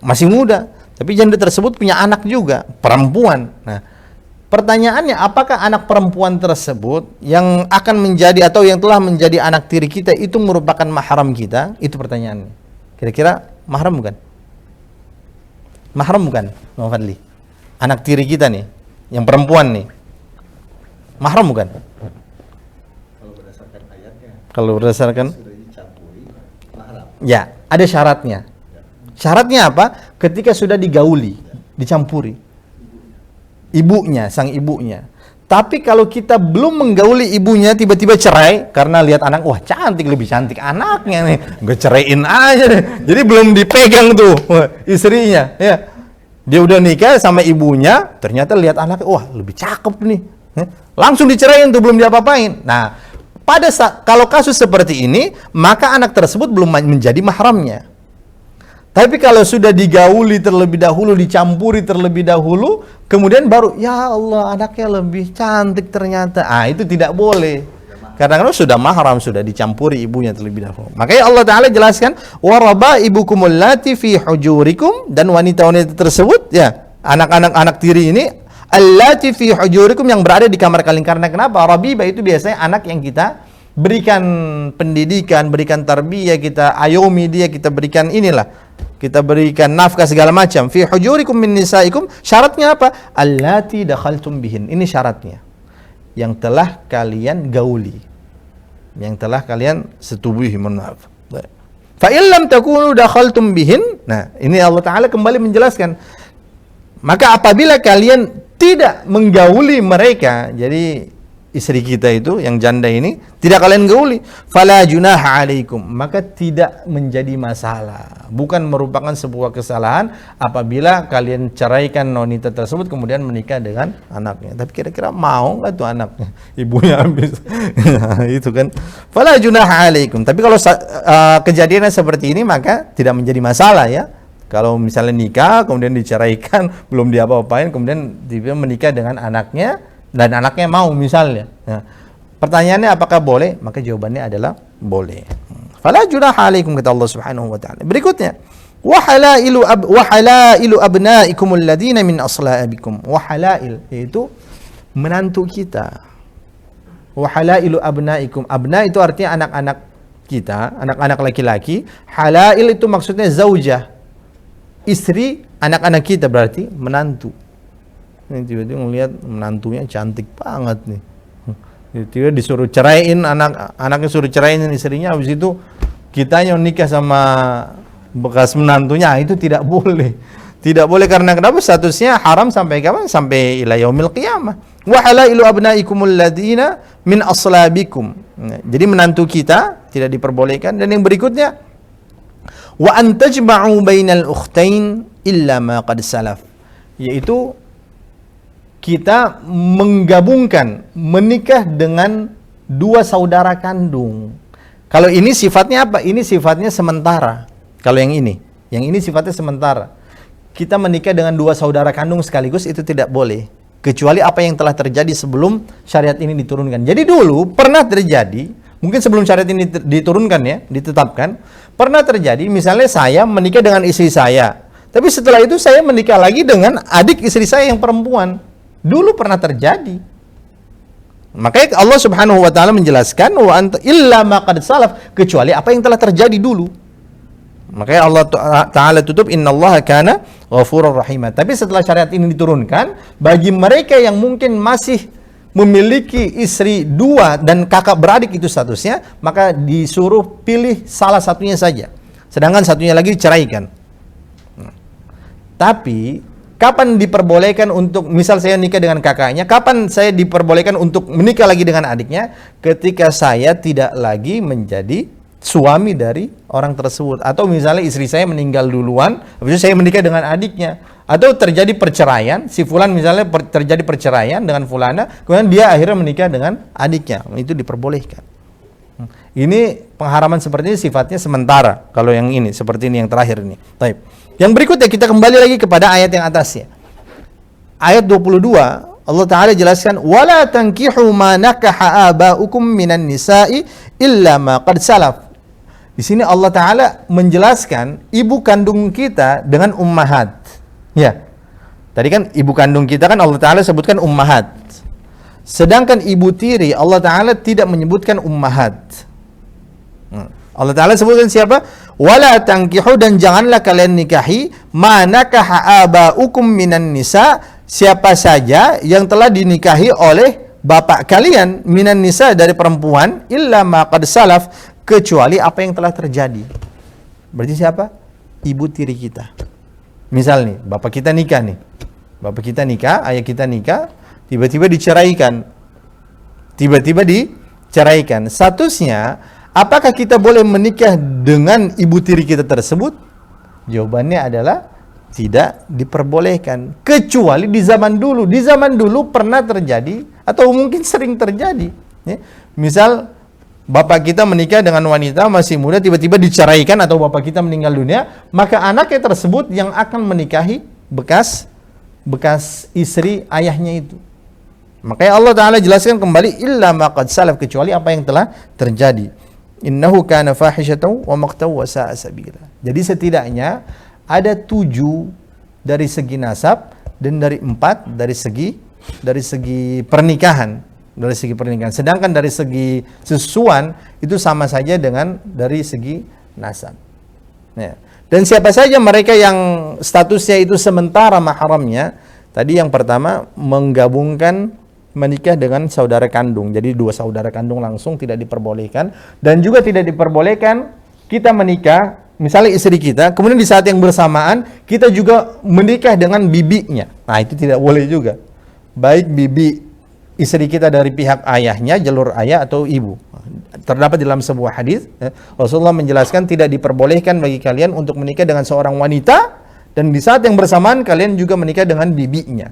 Masih muda, tapi janda tersebut punya anak juga, perempuan. Nah, pertanyaannya, apakah anak perempuan tersebut yang akan menjadi atau yang telah menjadi anak tiri kita itu merupakan mahram kita? Itu pertanyaannya. Kira-kira mahram bukan? Mahram bukan, Muhammad Fadli? Anak tiri kita nih, yang perempuan nih, mahram bukan? Kalau berdasarkan ayatnya. Kalau berdasarkan? Sudah dicampuri, mahram. Ya, ada syaratnya. Syaratnya apa? Ketika sudah digauli, dicampuri. Ibunya, sang ibunya. Tapi kalau kita belum menggauli ibunya, tiba-tiba cerai karena lihat anak, wah cantik, lebih cantik anaknya nih, gue ceraiin aja deh. Jadi belum dipegang tuh istrinya, ya. Dia udah nikah sama ibunya, ternyata lihat anaknya, wah lebih cakep nih, langsung diceraiin tuh, belum diapa-apain. Nah, kalau kasus seperti ini, maka anak tersebut belum menjadi mahramnya. Tapi kalau sudah digauli terlebih dahulu, dicampuri terlebih dahulu, kemudian baru, ya Allah anaknya lebih cantik ternyata. Itu tidak boleh. Karena sudah mahram, sudah dicampuri ibunya terlebih dahulu. Makanya Allah Ta'ala jelaskan, warabaibukum allati fi hujurikum, dan wanita-wanita tersebut, ya, anak tiri ini, allati fi hujurikum, yang berada di kamar kalian. Karena kenapa? Rabibah itu biasanya anak yang kita berikan pendidikan, berikan tarbiyah, kita ayomi dia, kita berikan kita berikan nafkah segala macam. Fi hujurikum min nisaikum, syaratnya apa? Allati dakhaltum bihin. Ini syaratnya. Yang telah kalian gauli, yang telah kalian setubuhi, mohon maaf. Fa illam takunu dakhaltum bihin. Nah, ini Allah Ta'ala kembali menjelaskan. Maka apabila kalian tidak menggauli mereka, jadi istri kita itu yang janda ini tidak kalian gauli, fala junaha alaikum, maka tidak menjadi masalah, bukan merupakan sebuah kesalahan apabila kalian ceraikan wanita tersebut kemudian menikah dengan anaknya. Tapi kira-kira mau nggak tuh anaknya, ibunya habis? Itu kan, fala junaha alaikum. Tapi kalau kejadiannya seperti ini maka tidak menjadi masalah, ya. Kalau misalnya nikah kemudian diceraikan, belum diapa-apain, kemudian dia menikah dengan anaknya dan anaknya mau misalnya. Nah, pertanyaannya apakah boleh? Maka jawabannya adalah boleh. Fala junaha alaikum, kata Allah Subhanahu wa taala. Berikutnya, wa halailu abnaikum alladhina min aslabikum. Wa halail yaitu menantu kita. Wa halailu abnaikum. Abna itu artinya anak-anak kita, anak-anak laki-laki. Halail itu maksudnya zaujah, istri anak-anak kita, berarti menantu. Ini tiba-tiba ngelihat menantunya cantik banget nih. Tiba-tiba disuruh ceraiin anaknya, suruh ceraiin istrinya, habis itu kita yang nikah sama bekas menantunya, itu tidak boleh. Tidak boleh karena kenapa? Statusnya haram sampai kapan? Sampai ila yaumil qiyamah. Wa halailu abnaikumul ladina min aslabikum. Jadi menantu kita tidak diperbolehkan. Dan yang berikutnya, wa an tajma'u bainal ukhtain illa ma qad salaf. Yaitu kita menggabungkan, menikah dengan dua saudara kandung. Kalau ini sifatnya apa? Ini sifatnya sementara. Kalau yang ini sifatnya sementara. Kita menikah dengan dua saudara kandung sekaligus itu tidak boleh. Kecuali apa yang telah terjadi sebelum syariat ini diturunkan. Jadi dulu pernah terjadi, mungkin sebelum syariat ini diturunkan ya, ditetapkan, pernah terjadi misalnya saya menikah dengan istri saya. Tapi setelah itu saya menikah lagi dengan adik istri saya yang perempuan. Dulu pernah terjadi. Makanya Allah Subhanahu wa taala menjelaskan wa anta illa ma qad salaf, kecuali apa yang telah terjadi dulu. Makanya Allah Ta'ala tutup innallaha kana ghafurur rahim. Tapi setelah syariat ini diturunkan, bagi mereka yang mungkin masih memiliki istri dua dan kakak beradik itu statusnya, maka disuruh pilih salah satunya saja. Sedangkan satunya lagi diceraikan. Tapi kapan diperbolehkan untuk, misal saya nikah dengan kakaknya, kapan saya diperbolehkan untuk menikah lagi dengan adiknya? Ketika saya tidak lagi menjadi suami dari orang tersebut, atau misalnya istri saya meninggal duluan, habis itu saya menikah dengan adiknya, atau terjadi perceraian, si fulan misalnya terjadi perceraian dengan fulana, kemudian dia akhirnya menikah dengan adiknya, itu diperbolehkan. Ini pengharaman seperti ini sifatnya sementara. Kalau yang ini seperti ini yang terakhir ini. Baik. Yang berikutnya kita kembali lagi kepada ayat yang atasnya. Ayat 22 Allah Ta'ala jelaskan, wala tankihu ma nakaha aba'ukum minan nisa'i illa ma qad salaf. Di sini Allah Ta'ala menjelaskan ibu kandung kita dengan ummahat. Ya. Tadi kan ibu kandung kita kan Allah Ta'ala sebutkan ummahat. Sedangkan ibu tiri Allah Ta'ala tidak menyebutkan ummahat. Allah Ta'ala sebutkan siapa? Wala tankihu, dan janganlah kalian nikahi ma nakaha aba'ukum minan nisa, siapa saja yang telah dinikahi oleh bapak kalian minan nisa dari perempuan, illa ma qad salaf, kecuali apa yang telah terjadi. Berarti siapa? Ibu tiri kita. Misal nih, bapak kita nikah nih. Bapak kita nikah, ayah kita nikah, tiba-tiba diceraikan. Tiba-tiba diceraikan. Statusnya, apakah kita boleh menikah dengan ibu tiri kita tersebut? Jawabannya adalah tidak diperbolehkan. Kecuali di zaman dulu. Di zaman dulu pernah terjadi, atau mungkin sering terjadi. Ya. Misal, bapak kita menikah dengan wanita masih muda, tiba-tiba diceraikan, atau bapak kita meninggal dunia, maka anaknya tersebut yang akan menikahi bekas istri ayahnya itu. Makanya Allah Ta'ala jelaskan kembali, illa ma qad salaf, kecuali apa yang telah terjadi. Innahu kana fahishatan wa maqtaw wa sa'a sabila. Jadi setidaknya ada 7 dari segi nasab, dan dari 4 dari segi pernikahan. Dari segi pernikahan. Sedangkan dari segi sesusuan itu sama saja dengan dari segi nasab. Ya. Dan siapa saja mereka yang statusnya itu sementara mahramnya, tadi yang pertama menggabungkan menikah dengan saudara kandung. Jadi 2 saudara kandung langsung tidak diperbolehkan, dan juga tidak diperbolehkan kita menikah, misalnya istri kita, kemudian di saat yang bersamaan kita juga menikah dengan bibinya. Nah, itu tidak boleh juga. Baik bibi istri kita dari pihak ayahnya, jalur ayah atau ibu. Terdapat dalam sebuah hadis, Rasulullah menjelaskan tidak diperbolehkan bagi kalian untuk menikah dengan seorang wanita, dan di saat yang bersamaan kalian juga menikah dengan bibinya.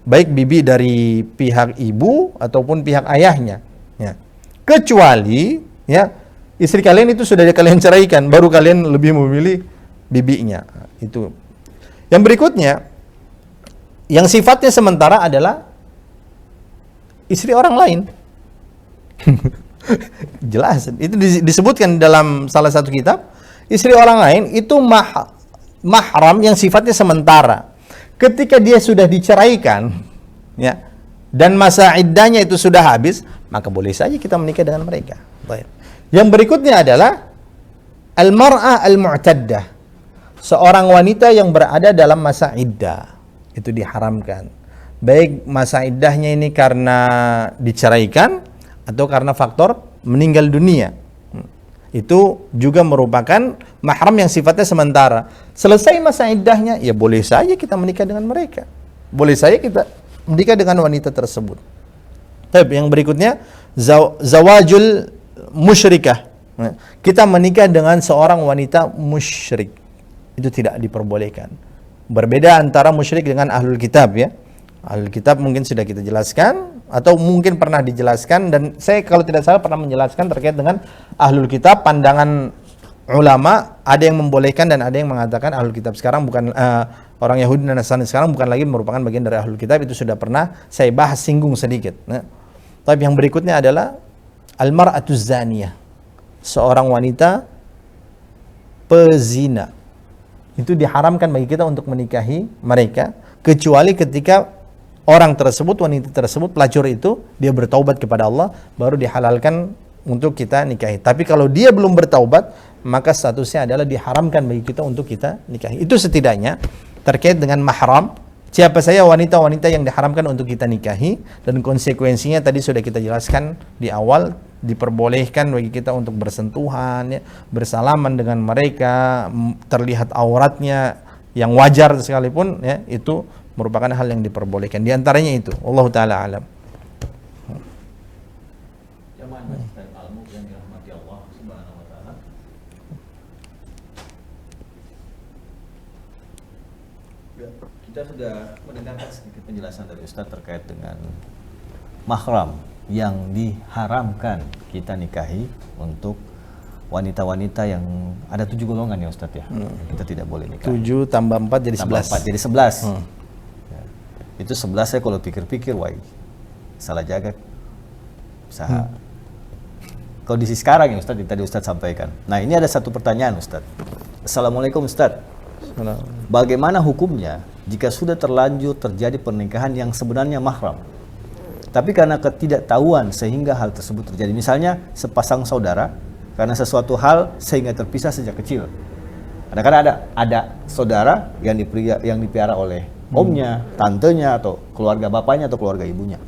Baik bibi dari pihak ibu ataupun pihak ayahnya. Ya. Kecuali ya istri kalian itu sudah kalian ceraikan, baru kalian lebih memilih bibinya. Itu. Yang berikutnya, yang sifatnya sementara adalah istri orang lain. Jelas, itu disebutkan dalam salah satu kitab, istri orang lain itu mahram yang sifatnya sementara. Ketika dia sudah diceraikan, ya, dan masa iddahnya itu sudah habis, maka boleh saja kita menikah dengan mereka. Baik. Yang berikutnya adalah al-mar'ah al-mu'taddah, seorang wanita yang berada dalam masa iddah, itu diharamkan. Baik masa iddahnya ini karena diceraikan atau karena faktor meninggal dunia. itu juga merupakan mahram yang sifatnya sementara. Selesai masa iddahnya, ya boleh saja kita menikah dengan mereka. Boleh saja kita menikah dengan wanita tersebut. Tapi yang berikutnya, zawajul musyrikah. Kita menikah dengan seorang wanita musyrik. Itu tidak diperbolehkan. Berbeda antara musyrik dengan ahlul kitab ya. Ahlul kitab mungkin sudah kita jelaskan, atau mungkin pernah dijelaskan, dan saya kalau tidak salah pernah menjelaskan terkait dengan ahlul kitab. Pandangan ulama ada yang membolehkan dan ada yang mengatakan ahlul kitab sekarang bukan orang Yahudi dan Nasrani sekarang bukan lagi merupakan bagian dari ahlul kitab. Itu sudah pernah saya bahas singgung sedikit. Tapi yang berikutnya adalah almar'atuz zaniyah, seorang wanita pezina. Itu diharamkan bagi kita untuk menikahi mereka, kecuali ketika orang tersebut, wanita tersebut, pelacur itu, dia bertaubat kepada Allah, baru dihalalkan untuk kita nikahi. Tapi kalau dia belum bertaubat, maka statusnya adalah diharamkan bagi kita untuk kita nikahi. Itu setidaknya terkait dengan mahram. Siapa saja wanita-wanita yang diharamkan untuk kita nikahi, dan konsekuensinya tadi sudah kita jelaskan di awal. Diperbolehkan bagi kita untuk bersentuhan, ya, bersalaman dengan mereka, terlihat auratnya yang wajar sekalipun, ya, itu merupakan hal yang diperbolehkan. Di antaranya itu, Allah Ta'ala alam. Jamaah ilmu yang dirahmati Allah Subhanahu wa taala. Kita sudah mendengarkan sedikit penjelasan dari Ustaz terkait dengan mahram yang diharamkan kita nikahi untuk wanita-wanita yang ada 7 golongan ya Ustaz ya. Kita tidak boleh nikah. 7 tambah 4 jadi 11. 4 jadi 11. Ya. Itu 11 saya kalau pikir-pikir, wah salah jaga. Usaha. Kondisi sekarang ya Ustaz, yang tadi Ustaz sampaikan. Nah, ini ada satu pertanyaan Ustaz. Assalamualaikum Ustaz. Bagaimana hukumnya jika sudah terlanjur terjadi pernikahan yang sebenarnya mahram, tapi karena ketidaktahuan sehingga hal tersebut terjadi? Misalnya sepasang saudara karena sesuatu hal sehingga terpisah sejak kecil. Kadang-kadang ada saudara yang dipiara oleh omnya, tantenya, atau keluarga bapaknya atau keluarga ibunya.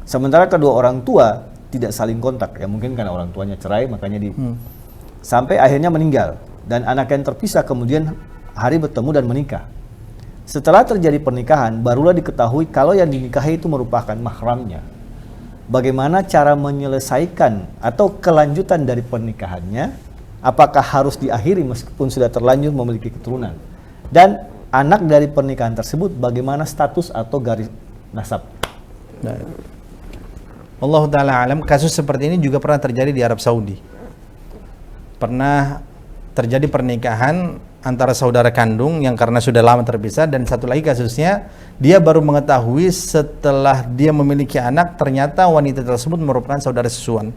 Sementara kedua orang tua tidak saling kontak, ya mungkin karena orang tuanya cerai, makanya sampai akhirnya meninggal, dan anak yang terpisah kemudian hari bertemu dan menikah. Setelah terjadi pernikahan, barulah diketahui kalau yang dinikahi itu merupakan mahramnya. Bagaimana cara menyelesaikan atau kelanjutan dari pernikahannya? Apakah harus diakhiri meskipun sudah terlanjur memiliki keturunan? Dan anak dari pernikahan tersebut bagaimana status atau garis nasab? Nah, Allah Ta'ala alam, kasus seperti ini juga pernah terjadi di Arab Saudi. Pernah terjadi pernikahan antara saudara kandung yang karena sudah lama terpisah, dan satu lagi kasusnya dia baru mengetahui setelah dia memiliki anak ternyata wanita tersebut merupakan saudara susuan.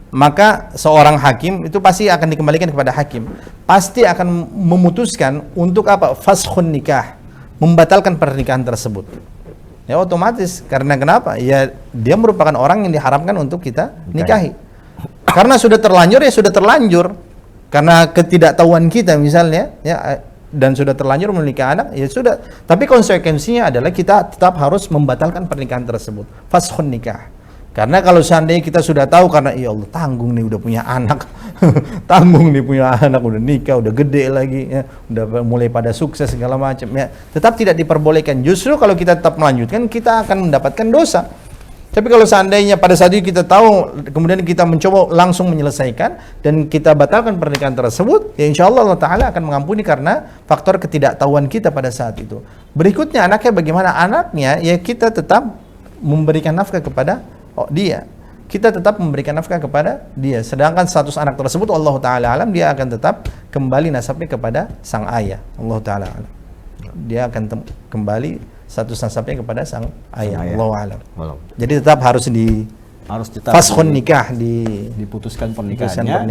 Maka seorang hakim itu pasti akan dikembalikan kepada hakim, pasti akan memutuskan untuk apa? Faskhun nikah, membatalkan pernikahan tersebut. Ya otomatis, karena kenapa? Ya dia merupakan orang yang diharamkan untuk kita nikahi. Karena sudah terlanjur, ya sudah terlanjur. Karena ketidaktahuan kita misalnya, ya, dan sudah terlanjur menikah anak, ya sudah. Tapi konsekuensinya adalah kita tetap harus membatalkan pernikahan tersebut. Faskhun nikah. Karena kalau seandainya kita sudah tahu, karena ya Allah tanggung nih udah punya anak, tanggung nih punya anak, udah nikah, udah gede lagi, ya, udah mulai pada sukses segala macam, ya, tetap tidak diperbolehkan. Justru kalau kita tetap melanjutkan, kita akan mendapatkan dosa. Tapi kalau seandainya pada saat itu kita tahu, kemudian kita mencoba langsung menyelesaikan dan kita batalkan pernikahan tersebut, ya insya Allah Allah Ta'ala akan mengampuni karena faktor ketidaktahuan kita pada saat itu. Berikutnya anaknya bagaimana? Anaknya ya kita tetap memberikan nafkah kepada dia. Kita tetap memberikan nafkah kepada dia. Sedangkan status anak tersebut Allah Ta'ala alam, dia akan tetap kembali nasabnya kepada sang ayah. Allah Ta'ala alam. Dia akan kembali status nasabnya kepada sang ayah. Allahu a'lam. Jadi tetap harus faskhun nikah, diputuskan pernikahannya,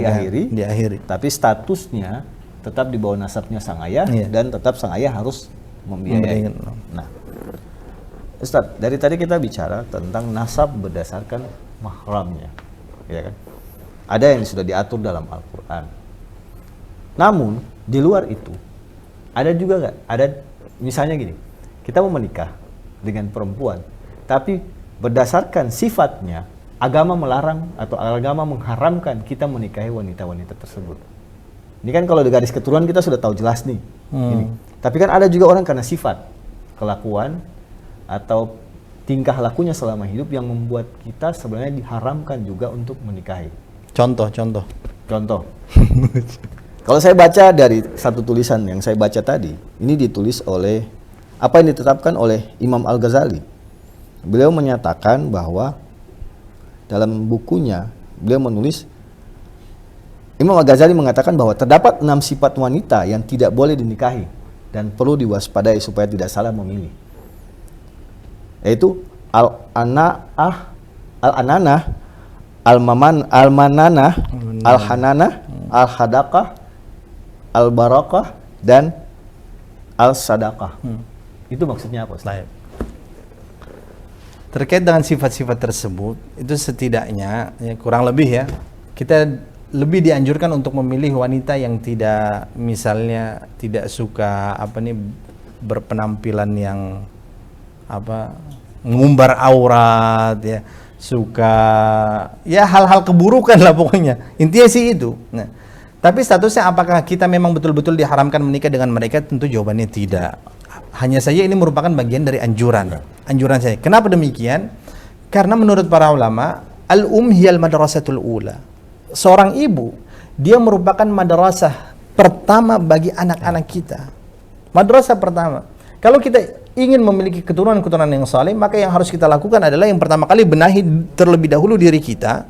diakhiri. Tapi statusnya tetap di bawah nasabnya sang ayah, dan tetap sang ayah harus membiayai. Nah, Ustaz, dari tadi kita bicara tentang nasab berdasarkan mahramnya, ya kan? Ada yang sudah diatur dalam Al-Quran. Namun di luar itu ada juga nggak? Ada misalnya gini. Kita mau menikah dengan perempuan, tapi berdasarkan sifatnya agama melarang atau agama mengharamkan kita menikahi wanita-wanita tersebut. Ini kan kalau di garis keturunan kita sudah tahu jelas nih. Ini. Tapi kan ada juga orang karena sifat, kelakuan, atau tingkah lakunya selama hidup yang membuat kita sebenarnya diharamkan juga untuk menikahi. Contoh. Kalau saya baca dari satu tulisan yang saya baca tadi, ini ditulis oleh, apa yang ditetapkan oleh Imam Al-Ghazali. Beliau menyatakan bahwa dalam bukunya, beliau menulis, Imam Al-Ghazali mengatakan bahwa terdapat 6 sifat wanita yang tidak boleh dinikahi dan perlu diwaspadai supaya tidak salah memilih. Yaitu al-ananah, al-mananah, al-hananah, al-hadaqah, al-barakah, dan al-sadaqah. Itu maksudnya apa, Ustaz? Terkait dengan sifat-sifat tersebut, itu setidaknya ya, kurang lebih ya, kita lebih dianjurkan untuk memilih wanita yang tidak, misalnya tidak suka berpenampilan yang mengumbar aurat ya, suka ya hal-hal keburukan lah pokoknya. Intinya sih itu. Nah, tapi statusnya apakah kita memang betul-betul diharamkan menikah dengan mereka? Tentu jawabannya tidak. Hanya saja ini merupakan bagian dari anjuran saya. Kenapa demikian? Karena menurut para ulama, al-hiyal madrasatul ula. Seorang ibu, dia merupakan madrasah pertama bagi anak-anak kita. Madrasah pertama. Kalau kita ingin memiliki keturunan-keturunan yang saleh, maka yang harus kita lakukan adalah yang pertama kali benahi terlebih dahulu diri kita,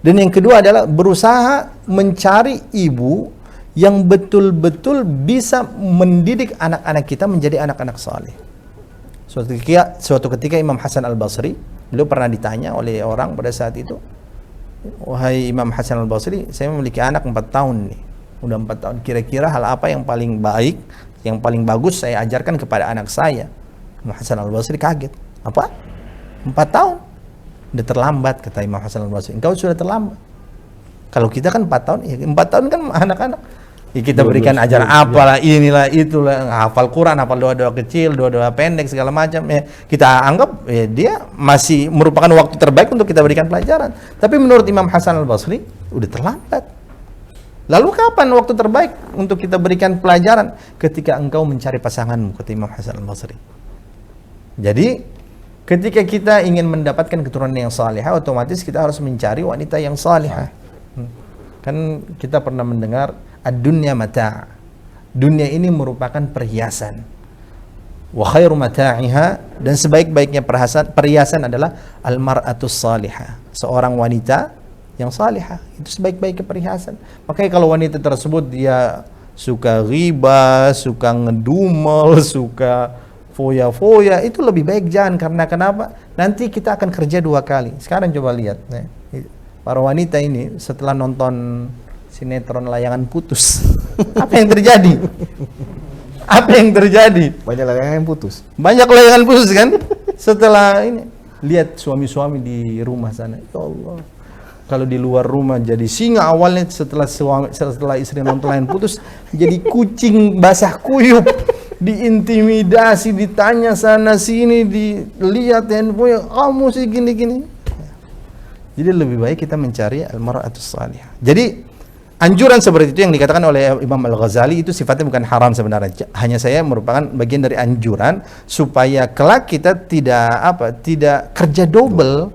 dan yang kedua adalah berusaha mencari ibu yang betul-betul bisa mendidik anak-anak kita menjadi anak-anak saleh. Suatu ketika Imam Hasan Al-Basri, beliau pernah ditanya oleh orang pada saat itu, "Wahai Imam Hasan Al-Basri, saya memiliki anak 4 tahun nih. Udah 4 tahun, kira-kira hal apa yang paling baik, yang paling bagus saya ajarkan kepada anak saya?" Imam Hasan Al-Basri kaget. "Apa? 4 tahun? Udah terlambat," kata Imam Hasan Al-Basri. "Engkau sudah terlambat. Kalau kita kan 4 tahun, ya 4 tahun kan anak-anak. Ya, kita berikan ajaran apalah, inilah, itulah, hafal Quran, hafal doa-doa kecil, doa-doa pendek, segala macam. Ya, kita anggap ya, dia masih merupakan waktu terbaik untuk kita berikan pelajaran. Tapi menurut Imam Hasan Al-Basri, udah terlambat. Lalu kapan waktu terbaik untuk kita berikan pelajaran? Ketika engkau mencari pasanganmu," kata Imam Hasan Al-Basri. Jadi, ketika kita ingin mendapatkan keturunan yang salihah, otomatis kita harus mencari wanita yang salihah. Kan kita pernah mendengar ad-dunya mata'. Dunia ini merupakan perhiasan. Wa khairu mata'iha, dan sebaik-baiknya perhiasan adalah al-mar'atus salihah. Seorang wanita yang salihah, itu sebaik-baiknya perhiasan. Makanya kalau wanita tersebut dia suka riba, suka ngedumel, suka foya-foya, itu lebih baik jangan. Karena kenapa? Nanti kita akan kerja 2 kali. Sekarang coba lihat, para wanita ini setelah nonton sinetron Layangan Putus, apa yang terjadi? Apa yang terjadi? Banyak layangan yang putus. Banyak layangan putus kan? Setelah ini, lihat suami-suami di rumah sana. Ya Allah. Kalau di luar rumah jadi singa awalnya, setelah istri nonton layangan putus jadi kucing basah kuyup. Diintimidasi, ditanya sana sini, dilihat handphone, kamu sih gini-gini. Jadi lebih baik kita mencari al-mar'atus salihah. Jadi anjuran seperti itu yang dikatakan oleh Imam Al-Ghazali itu sifatnya bukan haram sebenarnya. Hanya saya merupakan bagian dari anjuran supaya kelak kita tidak kerja double.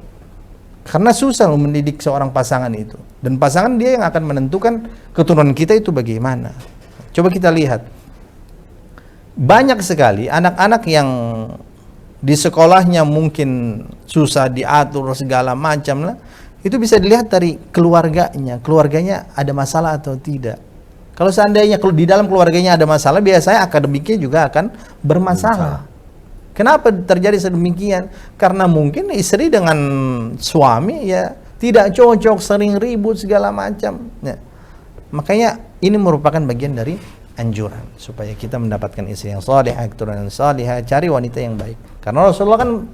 Karena susah mendidik seorang pasangan itu. Dan pasangan dia yang akan menentukan keturunan kita itu bagaimana. Coba kita lihat. Banyak sekali anak-anak yang di sekolahnya mungkin susah diatur segala macam lah, itu bisa dilihat dari keluarganya ada masalah atau tidak. Kalau seandainya di dalam keluarganya ada masalah, biasanya akademiknya juga akan bermasalah. Kenapa terjadi sedemikian? Karena mungkin istri dengan suami ya tidak cocok, sering ribut segala macam ya. Makanya ini merupakan bagian dari anjuran supaya kita mendapatkan istri yang salihah, keturunan yang salihah, cari wanita yang baik. Karena Rasulullah kan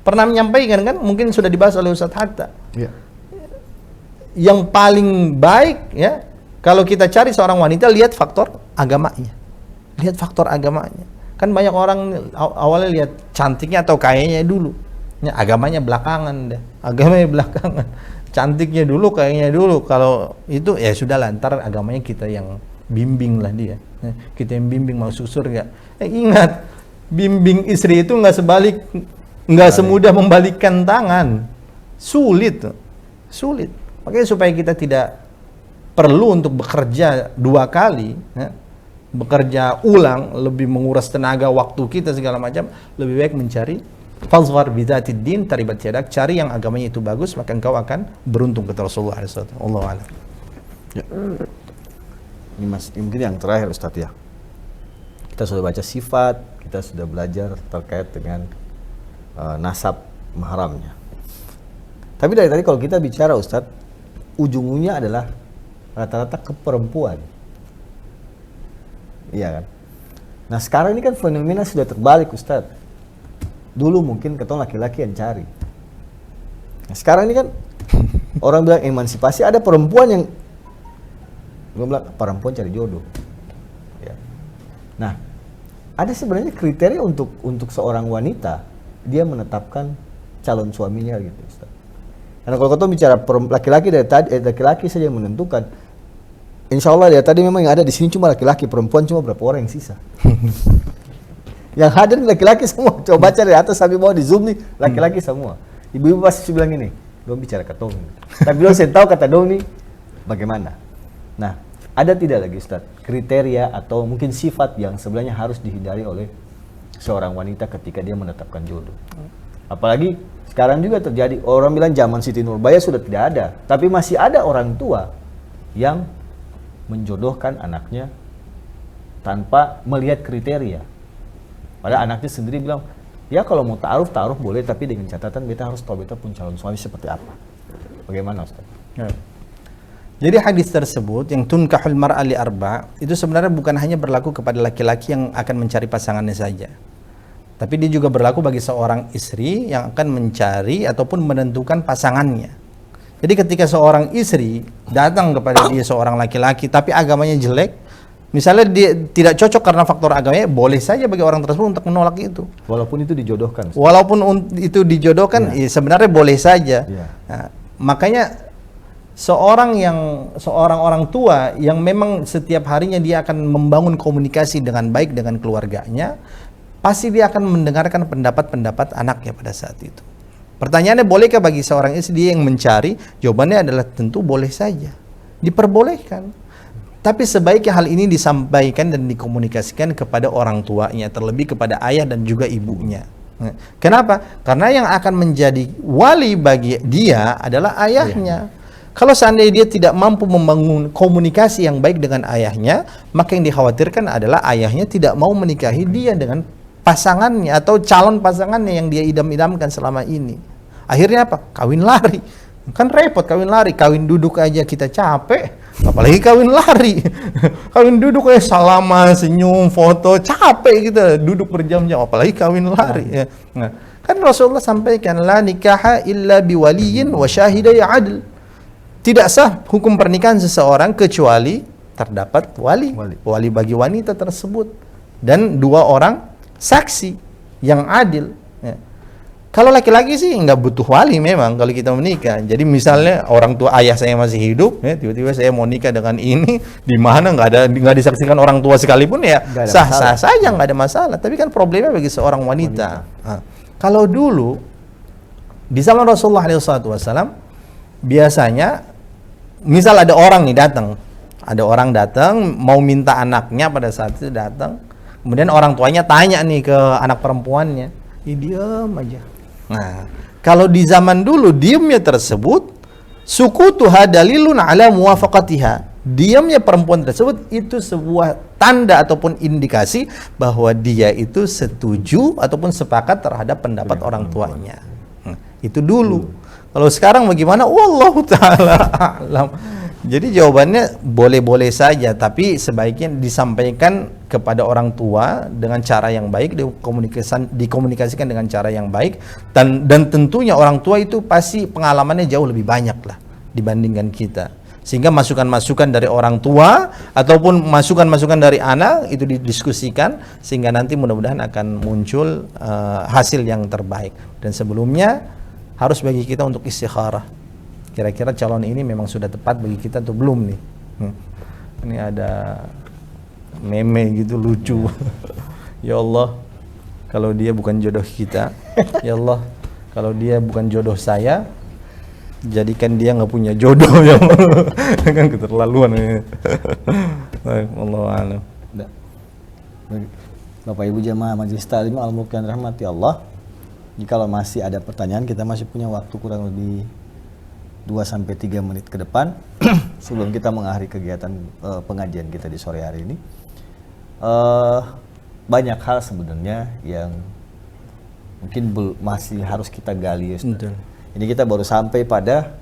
pernah menyampaikan kan, mungkin sudah dibahas oleh Ustaz Hatta. Ya. Yang paling baik ya, kalau kita cari seorang wanita, lihat faktor agamanya. Lihat faktor agamanya. Kan banyak orang awalnya lihat cantiknya atau kayanya dulu. agamanya belakangan deh. Agamanya belakangan. Cantiknya dulu, kayaknya dulu. Kalau itu ya sudahlah, ntar agamanya kita yang bimbing lah dia. Kita yang bimbing masuk surga. Ingat, bimbing istri itu nggak semudah membalikkan tangan. Sulit. Makanya supaya kita tidak perlu untuk bekerja 2 kali, bekerja ulang, lebih menguras tenaga, waktu kita segala macam, lebih baik mencari fazfar bidzatid din taribat yadak, cari yang agamanya itu bagus, maka engkau akan beruntung, kata Rasulullah SAW. Allahu a'lam. Ya. Ini mungkin yang terakhir Ustadz ya. Kita sudah baca sifat, kita sudah belajar terkait dengan nasab mahramnya. Tapi dari tadi kalau kita bicara Ustadz, ujungnya adalah rata-rata ke perempuan. Iya kan? Nah sekarang ini kan fenomena sudah terbalik Ustadz. Dulu mungkin ketemu laki-laki yang cari. Nah, sekarang ini kan orang bilang emansipasi, ada perempuan yang belum bilang perempuan cari jodoh. Ya. Nah, ada sebenarnya kriteria untuk seorang wanita dia menetapkan calon suaminya gitu, Ustaz. Karena kalau kita bicara laki-laki dari tadi, laki-laki saja yang menentukan. Insya Allah dari tadi memang yang ada di sini cuma laki-laki, perempuan cuma berapa orang yang sisa. Yang hadir laki-laki semua. Coba baca dari atas sampai bawah di Zoom nih, laki-laki semua. Ibu-ibu pasti bilang ini, dong bicara ke Tong. Tapi dong saya tahu kata dong nih, bagaimana? Nah, ada tidak lagi Ustaz kriteria atau mungkin sifat yang sebenarnya harus dihindari oleh seorang wanita ketika dia menetapkan jodoh? Apalagi sekarang juga terjadi, orang bilang zaman Siti Nurbaya sudah tidak ada, tapi masih ada orang tua yang menjodohkan anaknya tanpa melihat kriteria. Padahal anaknya sendiri bilang, ya kalau mau ta'aruf boleh, tapi dengan catatan beta harus tahu beta pun calon suami seperti apa. Bagaimana Ustaz? Ya. Jadi hadis tersebut yang tunkahul mar'a li arba' itu sebenarnya bukan hanya berlaku kepada laki-laki yang akan mencari pasangannya saja. Tapi dia juga berlaku bagi seorang istri yang akan mencari ataupun menentukan pasangannya. Jadi ketika seorang istri datang kepada dia seorang laki-laki tapi agamanya jelek, misalnya dia tidak cocok karena faktor agamanya, boleh saja bagi orang tersebut untuk menolak itu. Walaupun itu dijodohkan. Walaupun itu dijodohkan, ya, sebenarnya boleh saja. Ya. Nah, makanya seorang orang tua yang memang setiap harinya dia akan membangun komunikasi dengan baik dengan keluarganya, pasti dia akan mendengarkan pendapat-pendapat anaknya pada saat itu. Pertanyaannya, bolehkah bagi seorang istri dia yang mencari? Jawabannya adalah tentu boleh saja. Diperbolehkan. Tapi sebaiknya hal ini disampaikan dan dikomunikasikan kepada orang tuanya, terlebih kepada ayah dan juga ibunya. Kenapa? Karena yang akan menjadi wali bagi dia adalah ayahnya. Kalau seandainya dia tidak mampu membangun komunikasi yang baik dengan ayahnya, maka yang dikhawatirkan adalah ayahnya tidak mau menikahi dia dengan pasangannya atau calon pasangannya yang dia idam-idamkan selama ini. Akhirnya apa? Kawin lari. Kan repot kawin lari, kawin duduk aja kita capek, apalagi kawin lari. Kawin duduk kayak salaman, senyum, foto, capek kita duduk berjam-jam, apalagi kawin lari. Ya. Nah, kan Rasulullah sampaikan, la nikaha illa biwaliyin wa syahidai adl. Tidak sah hukum pernikahan seseorang kecuali terdapat wali bagi wanita tersebut dan 2 orang saksi yang adil. Ya. Kalau laki-laki sih nggak butuh wali memang kalau kita menikah. Jadi misalnya orang tua ayah saya masih hidup, ya, tiba-tiba saya mau nikah dengan ini, di mana nggak disaksikan orang tua sekalipun ya sah-sah saja, nggak ada masalah. Tapi kan problemnya bagi seorang wanita. Nah, kalau dulu di zaman Rasulullah SAW biasanya, misal ada orang datang mau minta anaknya pada saat itu datang, kemudian orang tuanya tanya nih ke anak perempuannya, diam aja. Nah, kalau di zaman dulu diamnya tersebut sukutuha dalilun ala muwafaqatiha. Diamnya perempuan tersebut itu sebuah tanda ataupun indikasi bahwa dia itu setuju ataupun sepakat terhadap pendapat orang tuanya. Itu dulu. Kalau sekarang bagaimana? Wallahu taala a'lam. Jadi jawabannya boleh-boleh saja, tapi sebaiknya disampaikan kepada orang tua dengan cara yang baik, dikomunikasikan dengan cara yang baik, dan tentunya orang tua itu pasti pengalamannya jauh lebih banyak lah dibandingkan kita. Sehingga masukan-masukan dari orang tua ataupun masukan-masukan dari anak itu didiskusikan sehingga nanti mudah-mudahan akan muncul hasil yang terbaik. Dan sebelumnya harus bagi kita untuk istikharah. Kira-kira calon ini memang sudah tepat bagi kita atau belum nih? Ini ada meme gitu lucu. Ya Allah, kalau dia bukan jodoh kita, ya Allah, kalau dia bukan jodoh saya, jadikan dia nggak punya jodoh ya. Kan keterlaluan ya. Wallahu a'lam. Bapak Ibu jamaah Majelis Ta'lim Al-Mulk yang rahmati Allah, jikalau masih ada pertanyaan, kita masih punya waktu kurang lebih 2-3 menit ke depan sebelum kita mengakhiri kegiatan pengajian kita di sore hari ini. Banyak hal sebenarnya yang mungkin masih harus kita gali, Ustaz. Ini kita baru sampai pada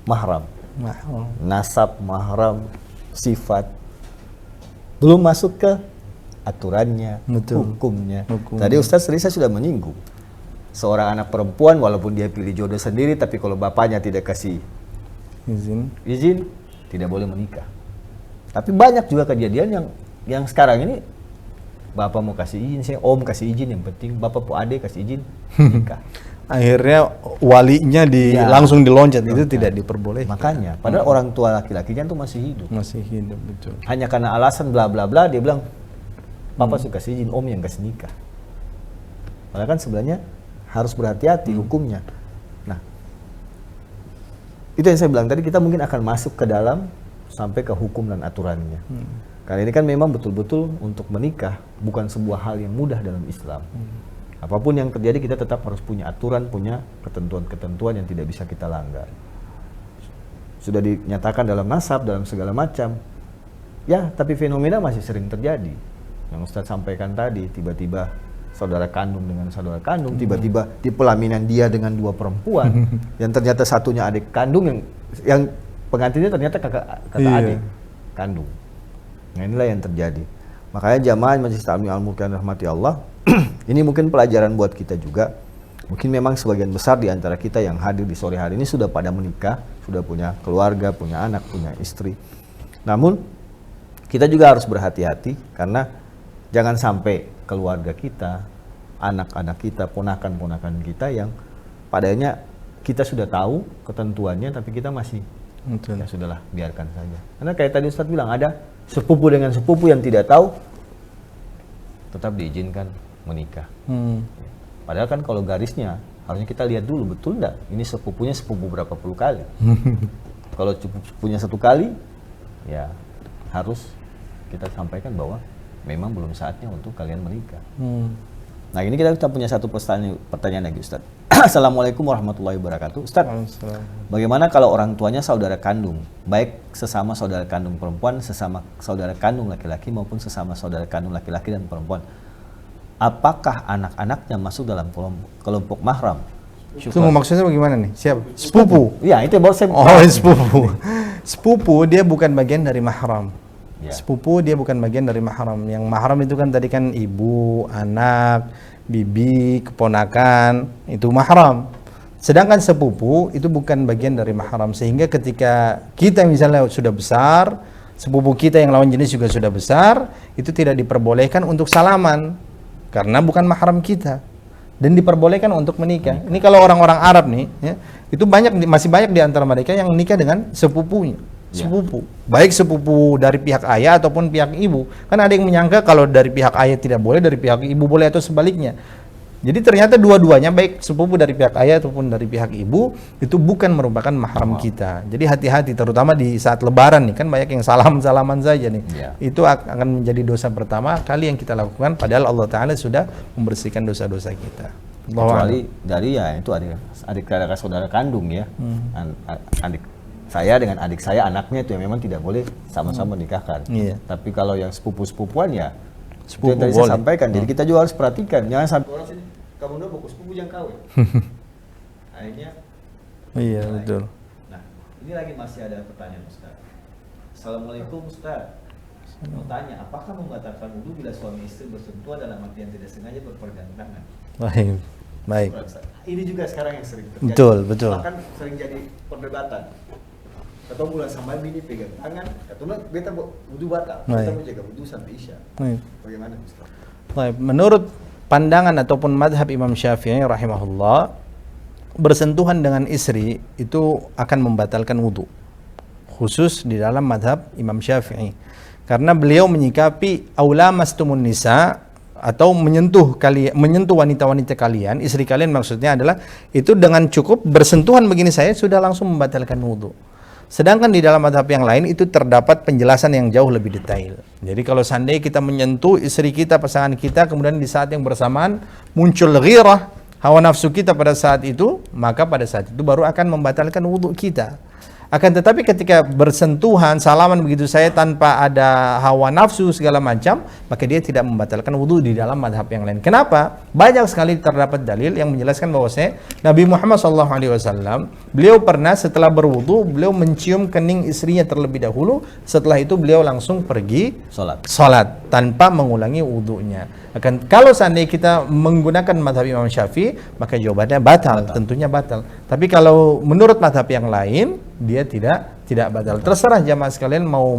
mahram, nasab, mahram, sifat. Belum masuk ke aturannya, hukumnya. Tadi Ustaz Risa sudah menyinggung. Seorang anak perempuan walaupun dia pilih jodoh sendiri, tapi kalau bapaknya tidak kasih izin tidak boleh menikah. Tapi banyak juga kejadian yang sekarang ini bapak mau kasih izin, saya om kasih izin, yang penting bapak po ade kasih izin nikah. Akhirnya walinya langsung diloncat, itu tidak diperbolehkan. Makanya, padahal orang tua laki-lakinya tuh masih hidup. Masih hidup, betul. Hanya karena alasan bla bla bla dia bilang bapak suka kasih izin, om yang kasih nikah. Padahal kan sebenarnya harus berhati-hati hukumnya. Nah, itu yang saya bilang tadi, kita mungkin akan masuk ke dalam sampai ke hukum dan aturannya. Karena ini kan memang betul-betul untuk menikah bukan sebuah hal yang mudah dalam Islam. Apapun yang terjadi kita tetap harus punya aturan, punya ketentuan-ketentuan yang tidak bisa kita langgar. Sudah dinyatakan dalam nasab, dalam segala macam. Ya, tapi fenomena masih sering terjadi. Yang Ustadz sampaikan tadi, tiba-tiba saudara kandung dengan saudara kandung, tiba-tiba di pelaminan dia dengan dua perempuan, yang ternyata satunya adik kandung, yang pengantinnya ternyata kakak adik kandung. Nah, inilah yang terjadi. Makanya jamaah Majelis Ta'lim Al-Mulk yang rahmati Allah, ini mungkin pelajaran buat kita juga. Mungkin memang sebagian besar di antara kita yang hadir di sore hari ini sudah pada menikah, sudah punya keluarga, punya anak, punya istri. Namun kita juga harus berhati-hati karena jangan sampai keluarga kita, anak-anak kita, ponakan-ponakan kita yang padanya kita sudah tahu ketentuannya tapi kita masih ya sudahlah, biarkan saja. Karena kayak tadi Ustadz bilang, ada sepupu dengan sepupu yang tidak tahu tetap diizinkan menikah. Padahal kan kalau garisnya harusnya kita lihat dulu, betul enggak ini sepupunya sepupu berapa puluh kali. Kalau sepupunya satu kali, ya harus kita sampaikan bahwa memang belum saatnya untuk kalian menikah. Nah, ini kita punya satu pertanyaan lagi, Ustadz. Assalamualaikum warahmatullahi wabarakatuh. Ustadz, bagaimana kalau orang tuanya saudara kandung, baik sesama saudara kandung perempuan, sesama saudara kandung laki-laki maupun sesama saudara kandung laki-laki dan perempuan? Apakah anak-anaknya masuk dalam kelompok mahram? Tunggu, maksudnya bagaimana nih? Siapa? Sepupu? Iya, itu yang baru saya... Oh, sepupu. Sepupu dia bukan bagian dari mahram. Sepupu dia bukan bagian dari mahram. Yang mahram itu kan tadi kan ibu, anak, bibi, keponakan, itu mahram. Sedangkan sepupu itu bukan bagian dari mahram. Sehingga ketika kita misalnya sudah besar, sepupu kita yang lawan jenis juga sudah besar, itu tidak diperbolehkan untuk salaman karena bukan mahram kita. Dan diperbolehkan untuk menikah. Ini kalau orang-orang Arab nih, ya, itu masih banyak di antara mereka yang menikah dengan sepupunya. Sepupu, baik sepupu dari pihak ayah ataupun pihak ibu. Kan ada yang menyangka kalau dari pihak ayah tidak boleh, dari pihak ibu boleh atau sebaliknya. Jadi ternyata dua-duanya, baik sepupu dari pihak ayah ataupun dari pihak ibu, itu bukan merupakan mahram kita. Jadi hati-hati, terutama di saat lebaran nih, kan banyak yang salaman saja nih. Itu akan menjadi dosa pertama kali yang kita lakukan, padahal Allah Ta'ala sudah membersihkan dosa-dosa kita. Kecuali dari ya itu adik kakak saudara kandung ya, adik saya dengan adik saya, anaknya itu yang memang tidak boleh sama-sama nikahkan. Tapi kalau yang sepupu-sepupuan ya, sepupu yang tadi saya sampaikan. Jadi kita juga harus perhatikan, jangan sampai orang sini kamu udah fokus sepupu jangan kawin. Akhirnya. Iya betul. Nah, ini lagi masih ada pertanyaan Ustaz. Assalamualaikum Ustaz. Mau tanya, apakah membatalkan wudu bila suami istri bersentuhan dalam artian tidak sengaja berpegangan tangan? Baik. Baik. Ini juga sekarang yang sering terjadi. Betul, betul. Bahkan sering jadi perdebatan. Atau mulai sama bini pegang tangan, atau beta wudu batal, Baik. kita mau jaga wudu sampai isya. Baik. Bagaimana Ustaz? Baik, menurut pandangan ataupun madhab Imam Syafi'i rahimahullah, bersentuhan dengan istri itu akan membatalkan wudu, khusus di dalam madhab Imam Syafi'i, karena beliau menyikapi aula mastumun nisa, atau menyentuh wanita-wanita kalian, istri kalian maksudnya adalah itu dengan cukup bersentuhan begini saya sudah langsung membatalkan wudu. Sedangkan di dalam madhab yang lain itu terdapat penjelasan yang jauh lebih detail. Jadi kalau seandainya kita menyentuh istri kita, pasangan kita, kemudian di saat yang bersamaan muncul ghirah, hawa nafsu kita pada saat itu, maka pada saat itu baru akan membatalkan wudu kita. Akan tetapi ketika bersentuhan, salaman begitu saya tanpa ada hawa nafsu segala macam, maka dia tidak membatalkan wudu di dalam madhab yang lain. Kenapa? Banyak sekali terdapat dalil yang menjelaskan bahwasanya Nabi Muhammad SAW, beliau pernah setelah berwudu, beliau mencium kening istrinya terlebih dahulu, setelah itu beliau langsung pergi sholat tanpa mengulangi wudunya. Kalau seandainya kita menggunakan madhab Imam Syafi'i, maka jawabannya batal, tentunya batal. Tapi kalau menurut madhab yang lain, dia tidak batal. Terserah jamaah sekalian mau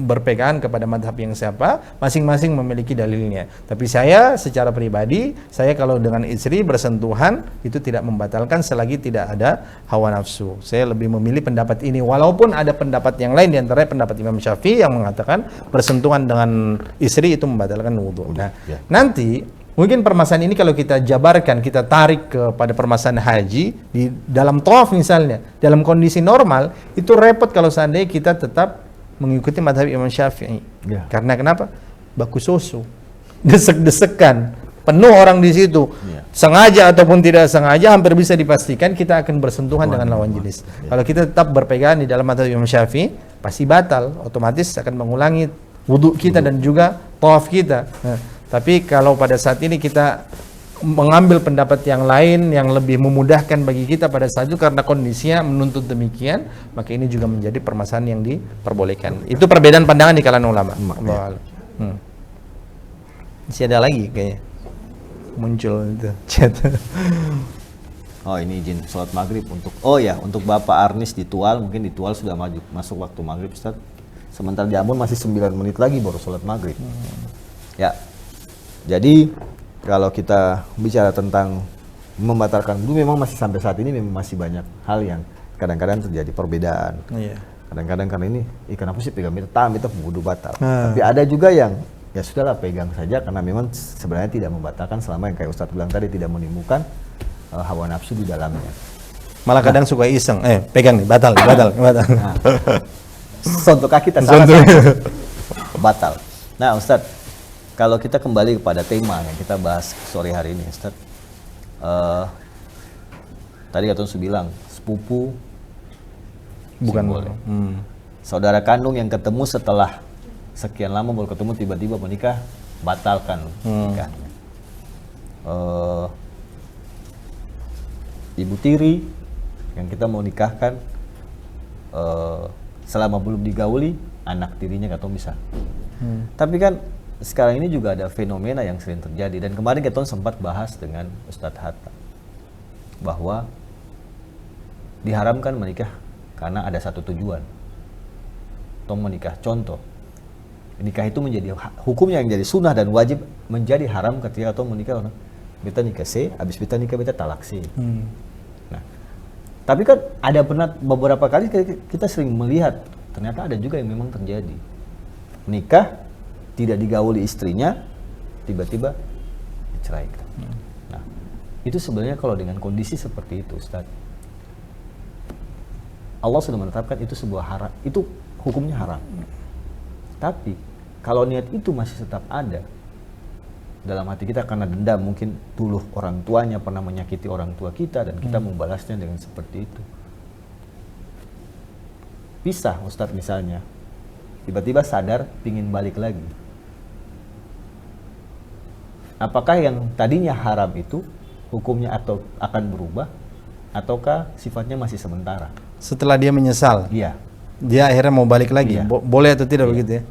berpegang kepada madhab yang siapa, masing-masing memiliki dalilnya. Tapi saya secara pribadi, saya kalau dengan istri bersentuhan itu tidak membatalkan selagi tidak ada hawa nafsu. Saya lebih memilih pendapat ini, walaupun ada pendapat yang lain, diantaranya pendapat Imam Syafi'i yang mengatakan bersentuhan dengan istri itu membatalkan wudu. Nah, nanti mungkin permasalahan ini kalau kita jabarkan, kita tarik kepada permasalahan haji di dalam tawaf misalnya, dalam kondisi normal itu repot kalau seandainya kita tetap mengikuti madhab Imam Syafi'i. Karena kenapa? Baku susu, desek-desekan, penuh orang di situ. Sengaja ataupun tidak sengaja hampir bisa dipastikan kita akan bersentuhan dengan lawan jenis. Kalau kita tetap berpegang di dalam madhab Imam Syafi'i, pasti batal, otomatis akan mengulangi wudu kita dan juga tawaf kita. Tapi kalau pada saat ini kita mengambil pendapat yang lain yang lebih memudahkan bagi kita pada saat itu karena kondisinya menuntut demikian, maka ini juga menjadi permasalahan yang diperbolehkan. Itu perbedaan pandangan di kalangan ulama. Masih ada lagi kayaknya muncul itu chat. Oh ini izin sholat maghrib untuk Bapak Arnis di Tual, mungkin di Tual sudah masuk waktu maghrib Ustaz. Sementara di Ambon masih 9 menit lagi baru sholat maghrib. Ya. Jadi kalau kita bicara tentang membatalkan wudu, memang masih sampai saat ini memang masih banyak hal yang kadang-kadang terjadi perbedaan. Kadang-kadang karena ini, kenapa sih pegang itu wudu batal. Tapi ada juga yang ya sudahlah pegang saja karena memang sebenarnya tidak membatalkan selama yang kayak Ustadz bilang tadi tidak menimbulkan hawa nafsu di dalamnya. Malah kadang suka iseng, pegang nih, batal. Nah, sontok kaki kita batal. Nah Ustadz, kalau kita kembali kepada tema yang kita bahas sore hari ini, Ustaz, tadi Katun bilang sepupu bukan boleh. Saudara kandung yang ketemu setelah sekian lama baru ketemu tiba-tiba menikah, batalkan nikahnya. Ibu tiri yang kita mau nikahkan, selama belum digauli, anak tirinya Katun bisa. Tapi kan sekarang ini juga ada fenomena yang sering terjadi, dan kemarin kita sempat bahas dengan Ustadz Hatta bahwa diharamkan menikah karena ada satu tujuan. Tong menikah, contoh nikah itu menjadi hukumnya yang jadi sunnah dan wajib menjadi haram ketika tong menikah. Beta nikah C, habis beta nikah beta talak C. Nah, tapi kan ada beberapa kali kita sering melihat ternyata ada juga yang memang terjadi nikah tidak digauli istrinya, tiba-tiba diceraikan. Nah, itu sebenarnya kalau dengan kondisi seperti itu, Ustaz, Allah sudah menetapkan itu sebuah haram, itu hukumnya haram. Tapi kalau niat itu masih tetap ada dalam hati kita karena dendam, mungkin dulu orang tuanya pernah menyakiti orang tua kita dan kita membalasnya dengan seperti itu. Pisah, Ustaz misalnya, tiba-tiba sadar pingin balik lagi. Apakah yang tadinya haram itu hukumnya atau akan berubah ataukah sifatnya masih sementara? Setelah dia menyesal, iya, dia akhirnya mau balik lagi. Iya. Boleh atau tidak begitu ya?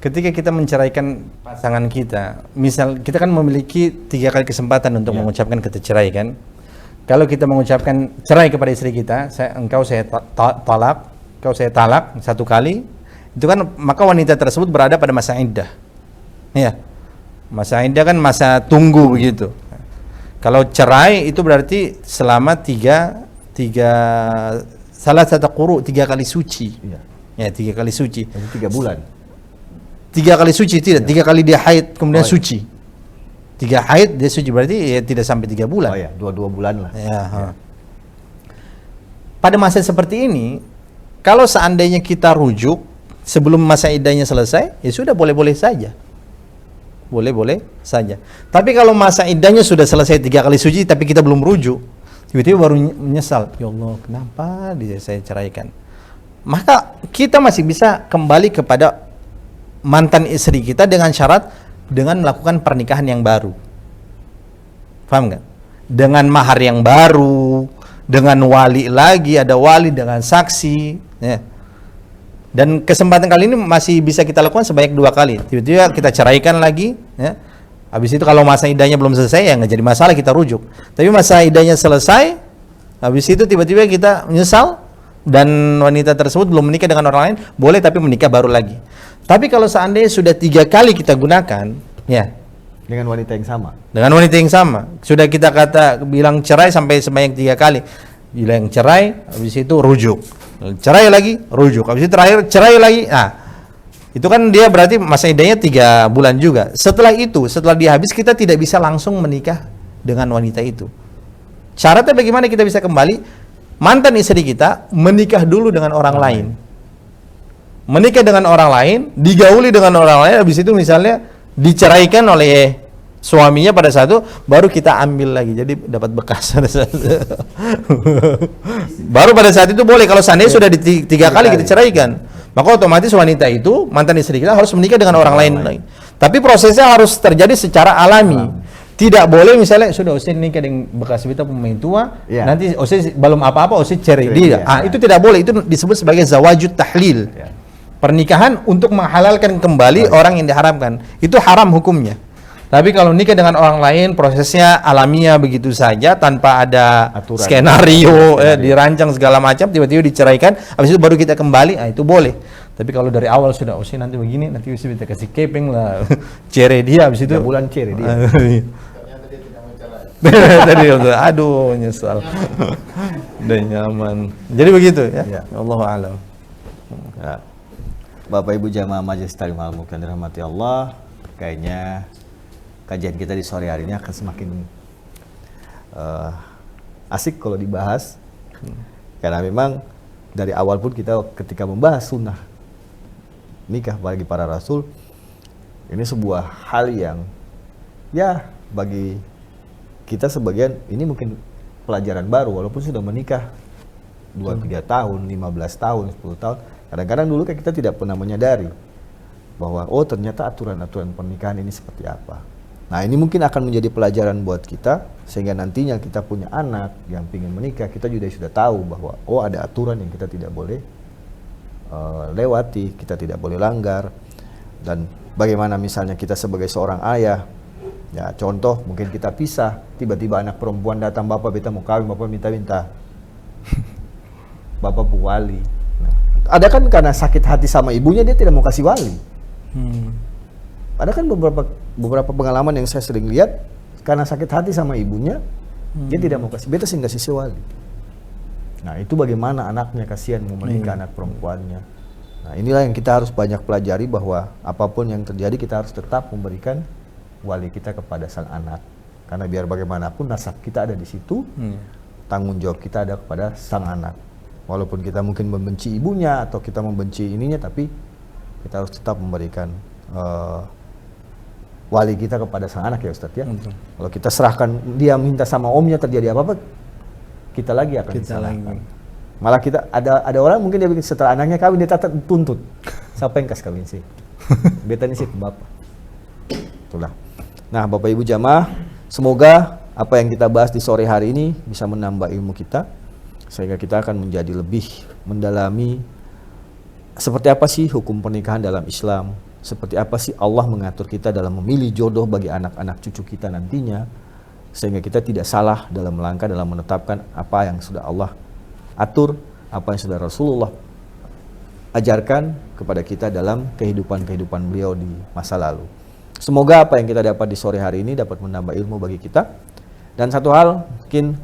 ketika kita menceraikan pasangan kita, misal kita kan memiliki 3 kali kesempatan untuk mengucapkan kata cerai kan. Kalau kita mengucapkan cerai kepada istri kita, engkau saya talak, engkau saya talak 1 kali, itu kan maka wanita tersebut berada pada masa iddah. Ya. Masa iddah kan masa tunggu begitu. Kalau cerai itu berarti selama 3 kali suci. Ya, 3 kali suci. Jadi 3 bulan. 3 kali suci tidak, 3 kali dia haid kemudian suci. 3 haid dia suci berarti ya tidak sampai 3 bulan. Oh ya, 2 bulan lah. Ya. Pada masa seperti ini, kalau seandainya kita rujuk sebelum masa iddahnya selesai, ya sudah boleh-boleh saja. Boleh-boleh saja. Tapi kalau masa iddahnya sudah selesai 3 kali suci tapi kita belum rujuk, tiba-tiba baru menyesal, ya Allah kenapa saya ceraikan. Maka kita masih bisa kembali kepada mantan istri kita dengan syarat dengan melakukan pernikahan yang baru. Paham nggak? Dengan mahar yang baru, dengan wali lagi, ada wali dengan saksi ya. Dan kesempatan kali ini masih bisa kita lakukan sebanyak 2 kali. Tiba-tiba kita ceraikan lagi ya. Habis itu kalau masa iddahnya belum selesai ya nggak jadi masalah, kita rujuk. Tapi masa iddahnya selesai, habis itu tiba-tiba kita menyesal dan wanita tersebut belum menikah dengan orang lain, boleh tapi menikah baru lagi. Tapi kalau seandainya sudah 3 kali kita gunakan, ya Dengan wanita yang sama. dengan wanita yang sama, sudah kita bilang cerai sampai sebanyak 3 kali, bilang cerai, habis itu rujuk, cerai lagi, rujuk, habis itu terakhir cerai lagi. Nah, itu kan dia berarti masa iddahnya 3 bulan juga. Setelah itu, setelah dia habis, kita tidak bisa langsung menikah dengan wanita itu. Syaratnya bagaimana kita bisa kembali? Mantan istri kita menikah dulu dengan orang lain. Menikah dengan orang lain, digauli dengan orang lain, habis itu misalnya diceraikan oleh suaminya pada saat itu, baru kita ambil lagi, jadi dapat bekas. Baru pada saat itu boleh. Kalau seandainya sudah 3 kali kita ceraikan, maka otomatis wanita itu, mantan istri kita, harus menikah dengan orang lain lagi. Tapi prosesnya harus terjadi secara alami. Tidak boleh misalnya sudah Ustaz nikah dengan bekas beta pemain tua, nanti Ustaz belum apa-apa Ustaz cerai dia. Itu tidak boleh, itu disebut sebagai zawajut tahlil. Pernikahan untuk menghalalkan kembali orang yang diharamkan. Itu haram hukumnya. Tapi kalau nikah dengan orang lain, prosesnya alamiah begitu saja tanpa ada aturan, skenario dirancang segala macam, tiba-tiba diceraikan, habis itu baru kita kembali, itu boleh. Tapi kalau dari awal sudah Ustaz nanti begini, nanti Ustaz kita kasih keping lah, cerai dia, habis itu 3 bulan cerai dia. Tadi aduh nyesal. Udah nyaman. Jadi begitu ya. Allahu a'lam. Ya. Bapak Ibu jamaah Majelis Ta'lim Al-Mulk yang dirahmati Allah, kayaknya kajian kita di sore hari ini akan semakin asik kalau dibahas. Karena memang dari awal pun kita ketika membahas sunnah nikah bagi para rasul, ini sebuah hal yang ya bagi kita sebagian ini mungkin pelajaran baru, walaupun sudah menikah 2-3 tahun, 15 tahun, 10 tahun. Kadang-kadang dulu kan kita tidak pernah menyadari bahwa oh ternyata aturan-aturan pernikahan ini seperti apa. Nah ini mungkin akan menjadi pelajaran buat kita, sehingga nantinya kita punya anak yang ingin menikah, kita juga sudah tahu bahwa oh ada aturan yang kita tidak boleh lewati, kita tidak boleh langgar. Dan bagaimana misalnya kita sebagai seorang ayah, ya contoh mungkin kita pisah, tiba-tiba anak perempuan datang, bapak beta mau kawin, bapak minta-minta bapak bu wali. Nah, ada kan karena sakit hati sama ibunya dia tidak mau kasih wali. Ada kan beberapa pengalaman yang saya sering lihat, karena sakit hati sama ibunya dia tidak mau kasih, beta sih nggak kasih wali. Nah itu bagaimana anaknya, kasihan mau menikah anak perempuannya. Nah inilah yang kita harus banyak pelajari, bahwa apapun yang terjadi kita harus tetap memberikan wali kita kepada sang anak, karena biar bagaimanapun nasab kita ada di situ, tanggung jawab kita ada kepada sang anak. Walaupun kita mungkin membenci ibunya atau kita membenci ininya, tapi kita harus tetap memberikan wali kita kepada sang anak ya Ustadz ya. Kalau kita serahkan, dia minta sama omnya, terjadi apa-apa, kita lagi akan disalahkan. Malah kita ada orang mungkin dia bikin setelah anaknya kawin dia tuntut. Siapa yang kas kawin sih? Beta ini sih bapak. Itulah. Nah Bapak Ibu jamaah, semoga apa yang kita bahas di sore hari ini bisa menambah ilmu kita, sehingga kita akan menjadi lebih mendalami seperti apa sih hukum pernikahan dalam Islam, seperti apa sih Allah mengatur kita dalam memilih jodoh bagi anak-anak cucu kita nantinya, sehingga kita tidak salah dalam melangkah dalam menetapkan apa yang sudah Allah atur, apa yang sudah Rasulullah ajarkan kepada kita dalam kehidupan beliau di masa lalu. Semoga apa yang kita dapat di sore hari ini dapat menambah ilmu bagi kita. Dan satu hal, mungkin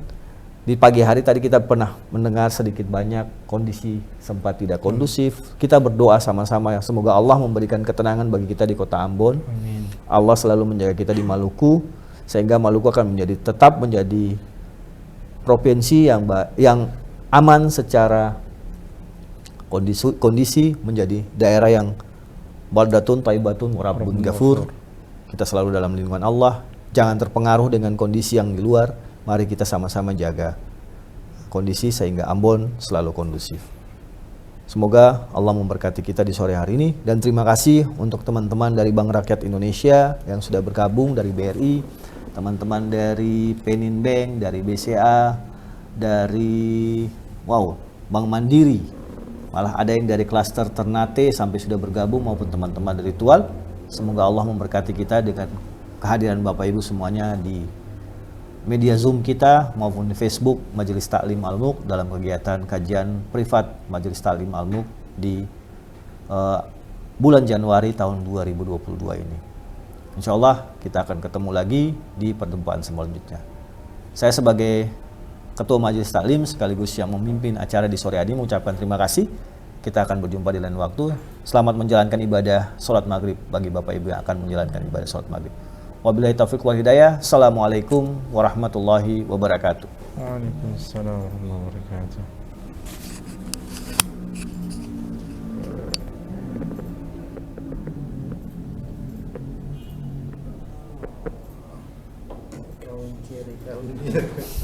di pagi hari tadi kita pernah mendengar sedikit banyak kondisi sempat tidak kondusif. Kita berdoa sama-sama ya, semoga Allah memberikan ketenangan bagi kita di kota Ambon. Amin. Allah selalu menjaga kita di Maluku, sehingga Maluku akan tetap menjadi provinsi yang aman secara kondisi, menjadi daerah yang baldatun thayyibatun wa rabbun ghafur. Kita selalu dalam lindungan Allah, jangan terpengaruh dengan kondisi yang di luar. Mari kita sama-sama jaga kondisi sehingga Ambon selalu kondusif. Semoga Allah memberkati kita di sore hari ini, dan terima kasih untuk teman-teman dari Bank Rakyat Indonesia yang sudah bergabung, dari BRI, teman-teman dari Penin Bank, dari BCA, dari Bank Mandiri, malah ada yang dari klaster Ternate sampai sudah bergabung, maupun teman-teman dari Tual. Semoga Allah memberkati kita dengan kehadiran Bapak Ibu semuanya di media Zoom kita maupun di Facebook Majelis Taklim Al-Mulk dalam kegiatan kajian privat Majelis Taklim Al-Mulk di bulan Januari tahun 2022 ini. Insya Allah kita akan ketemu lagi di pertemuan selanjutnya. Saya sebagai Ketua Majelis Taklim sekaligus yang memimpin acara di sore hari mengucapkan terima kasih. Kita akan berjumpa di lain waktu. Selamat menjalankan ibadah sholat maghrib bagi Bapak Ibu yang akan menjalankan ibadah sholat maghrib. Wabillahi taufiq wal hidayah. Assalamualaikum warahmatullahi wabarakatuh. Waalaikumsalam warahmatullahi wabarakatuh. Kaum kiri, kaum kiri.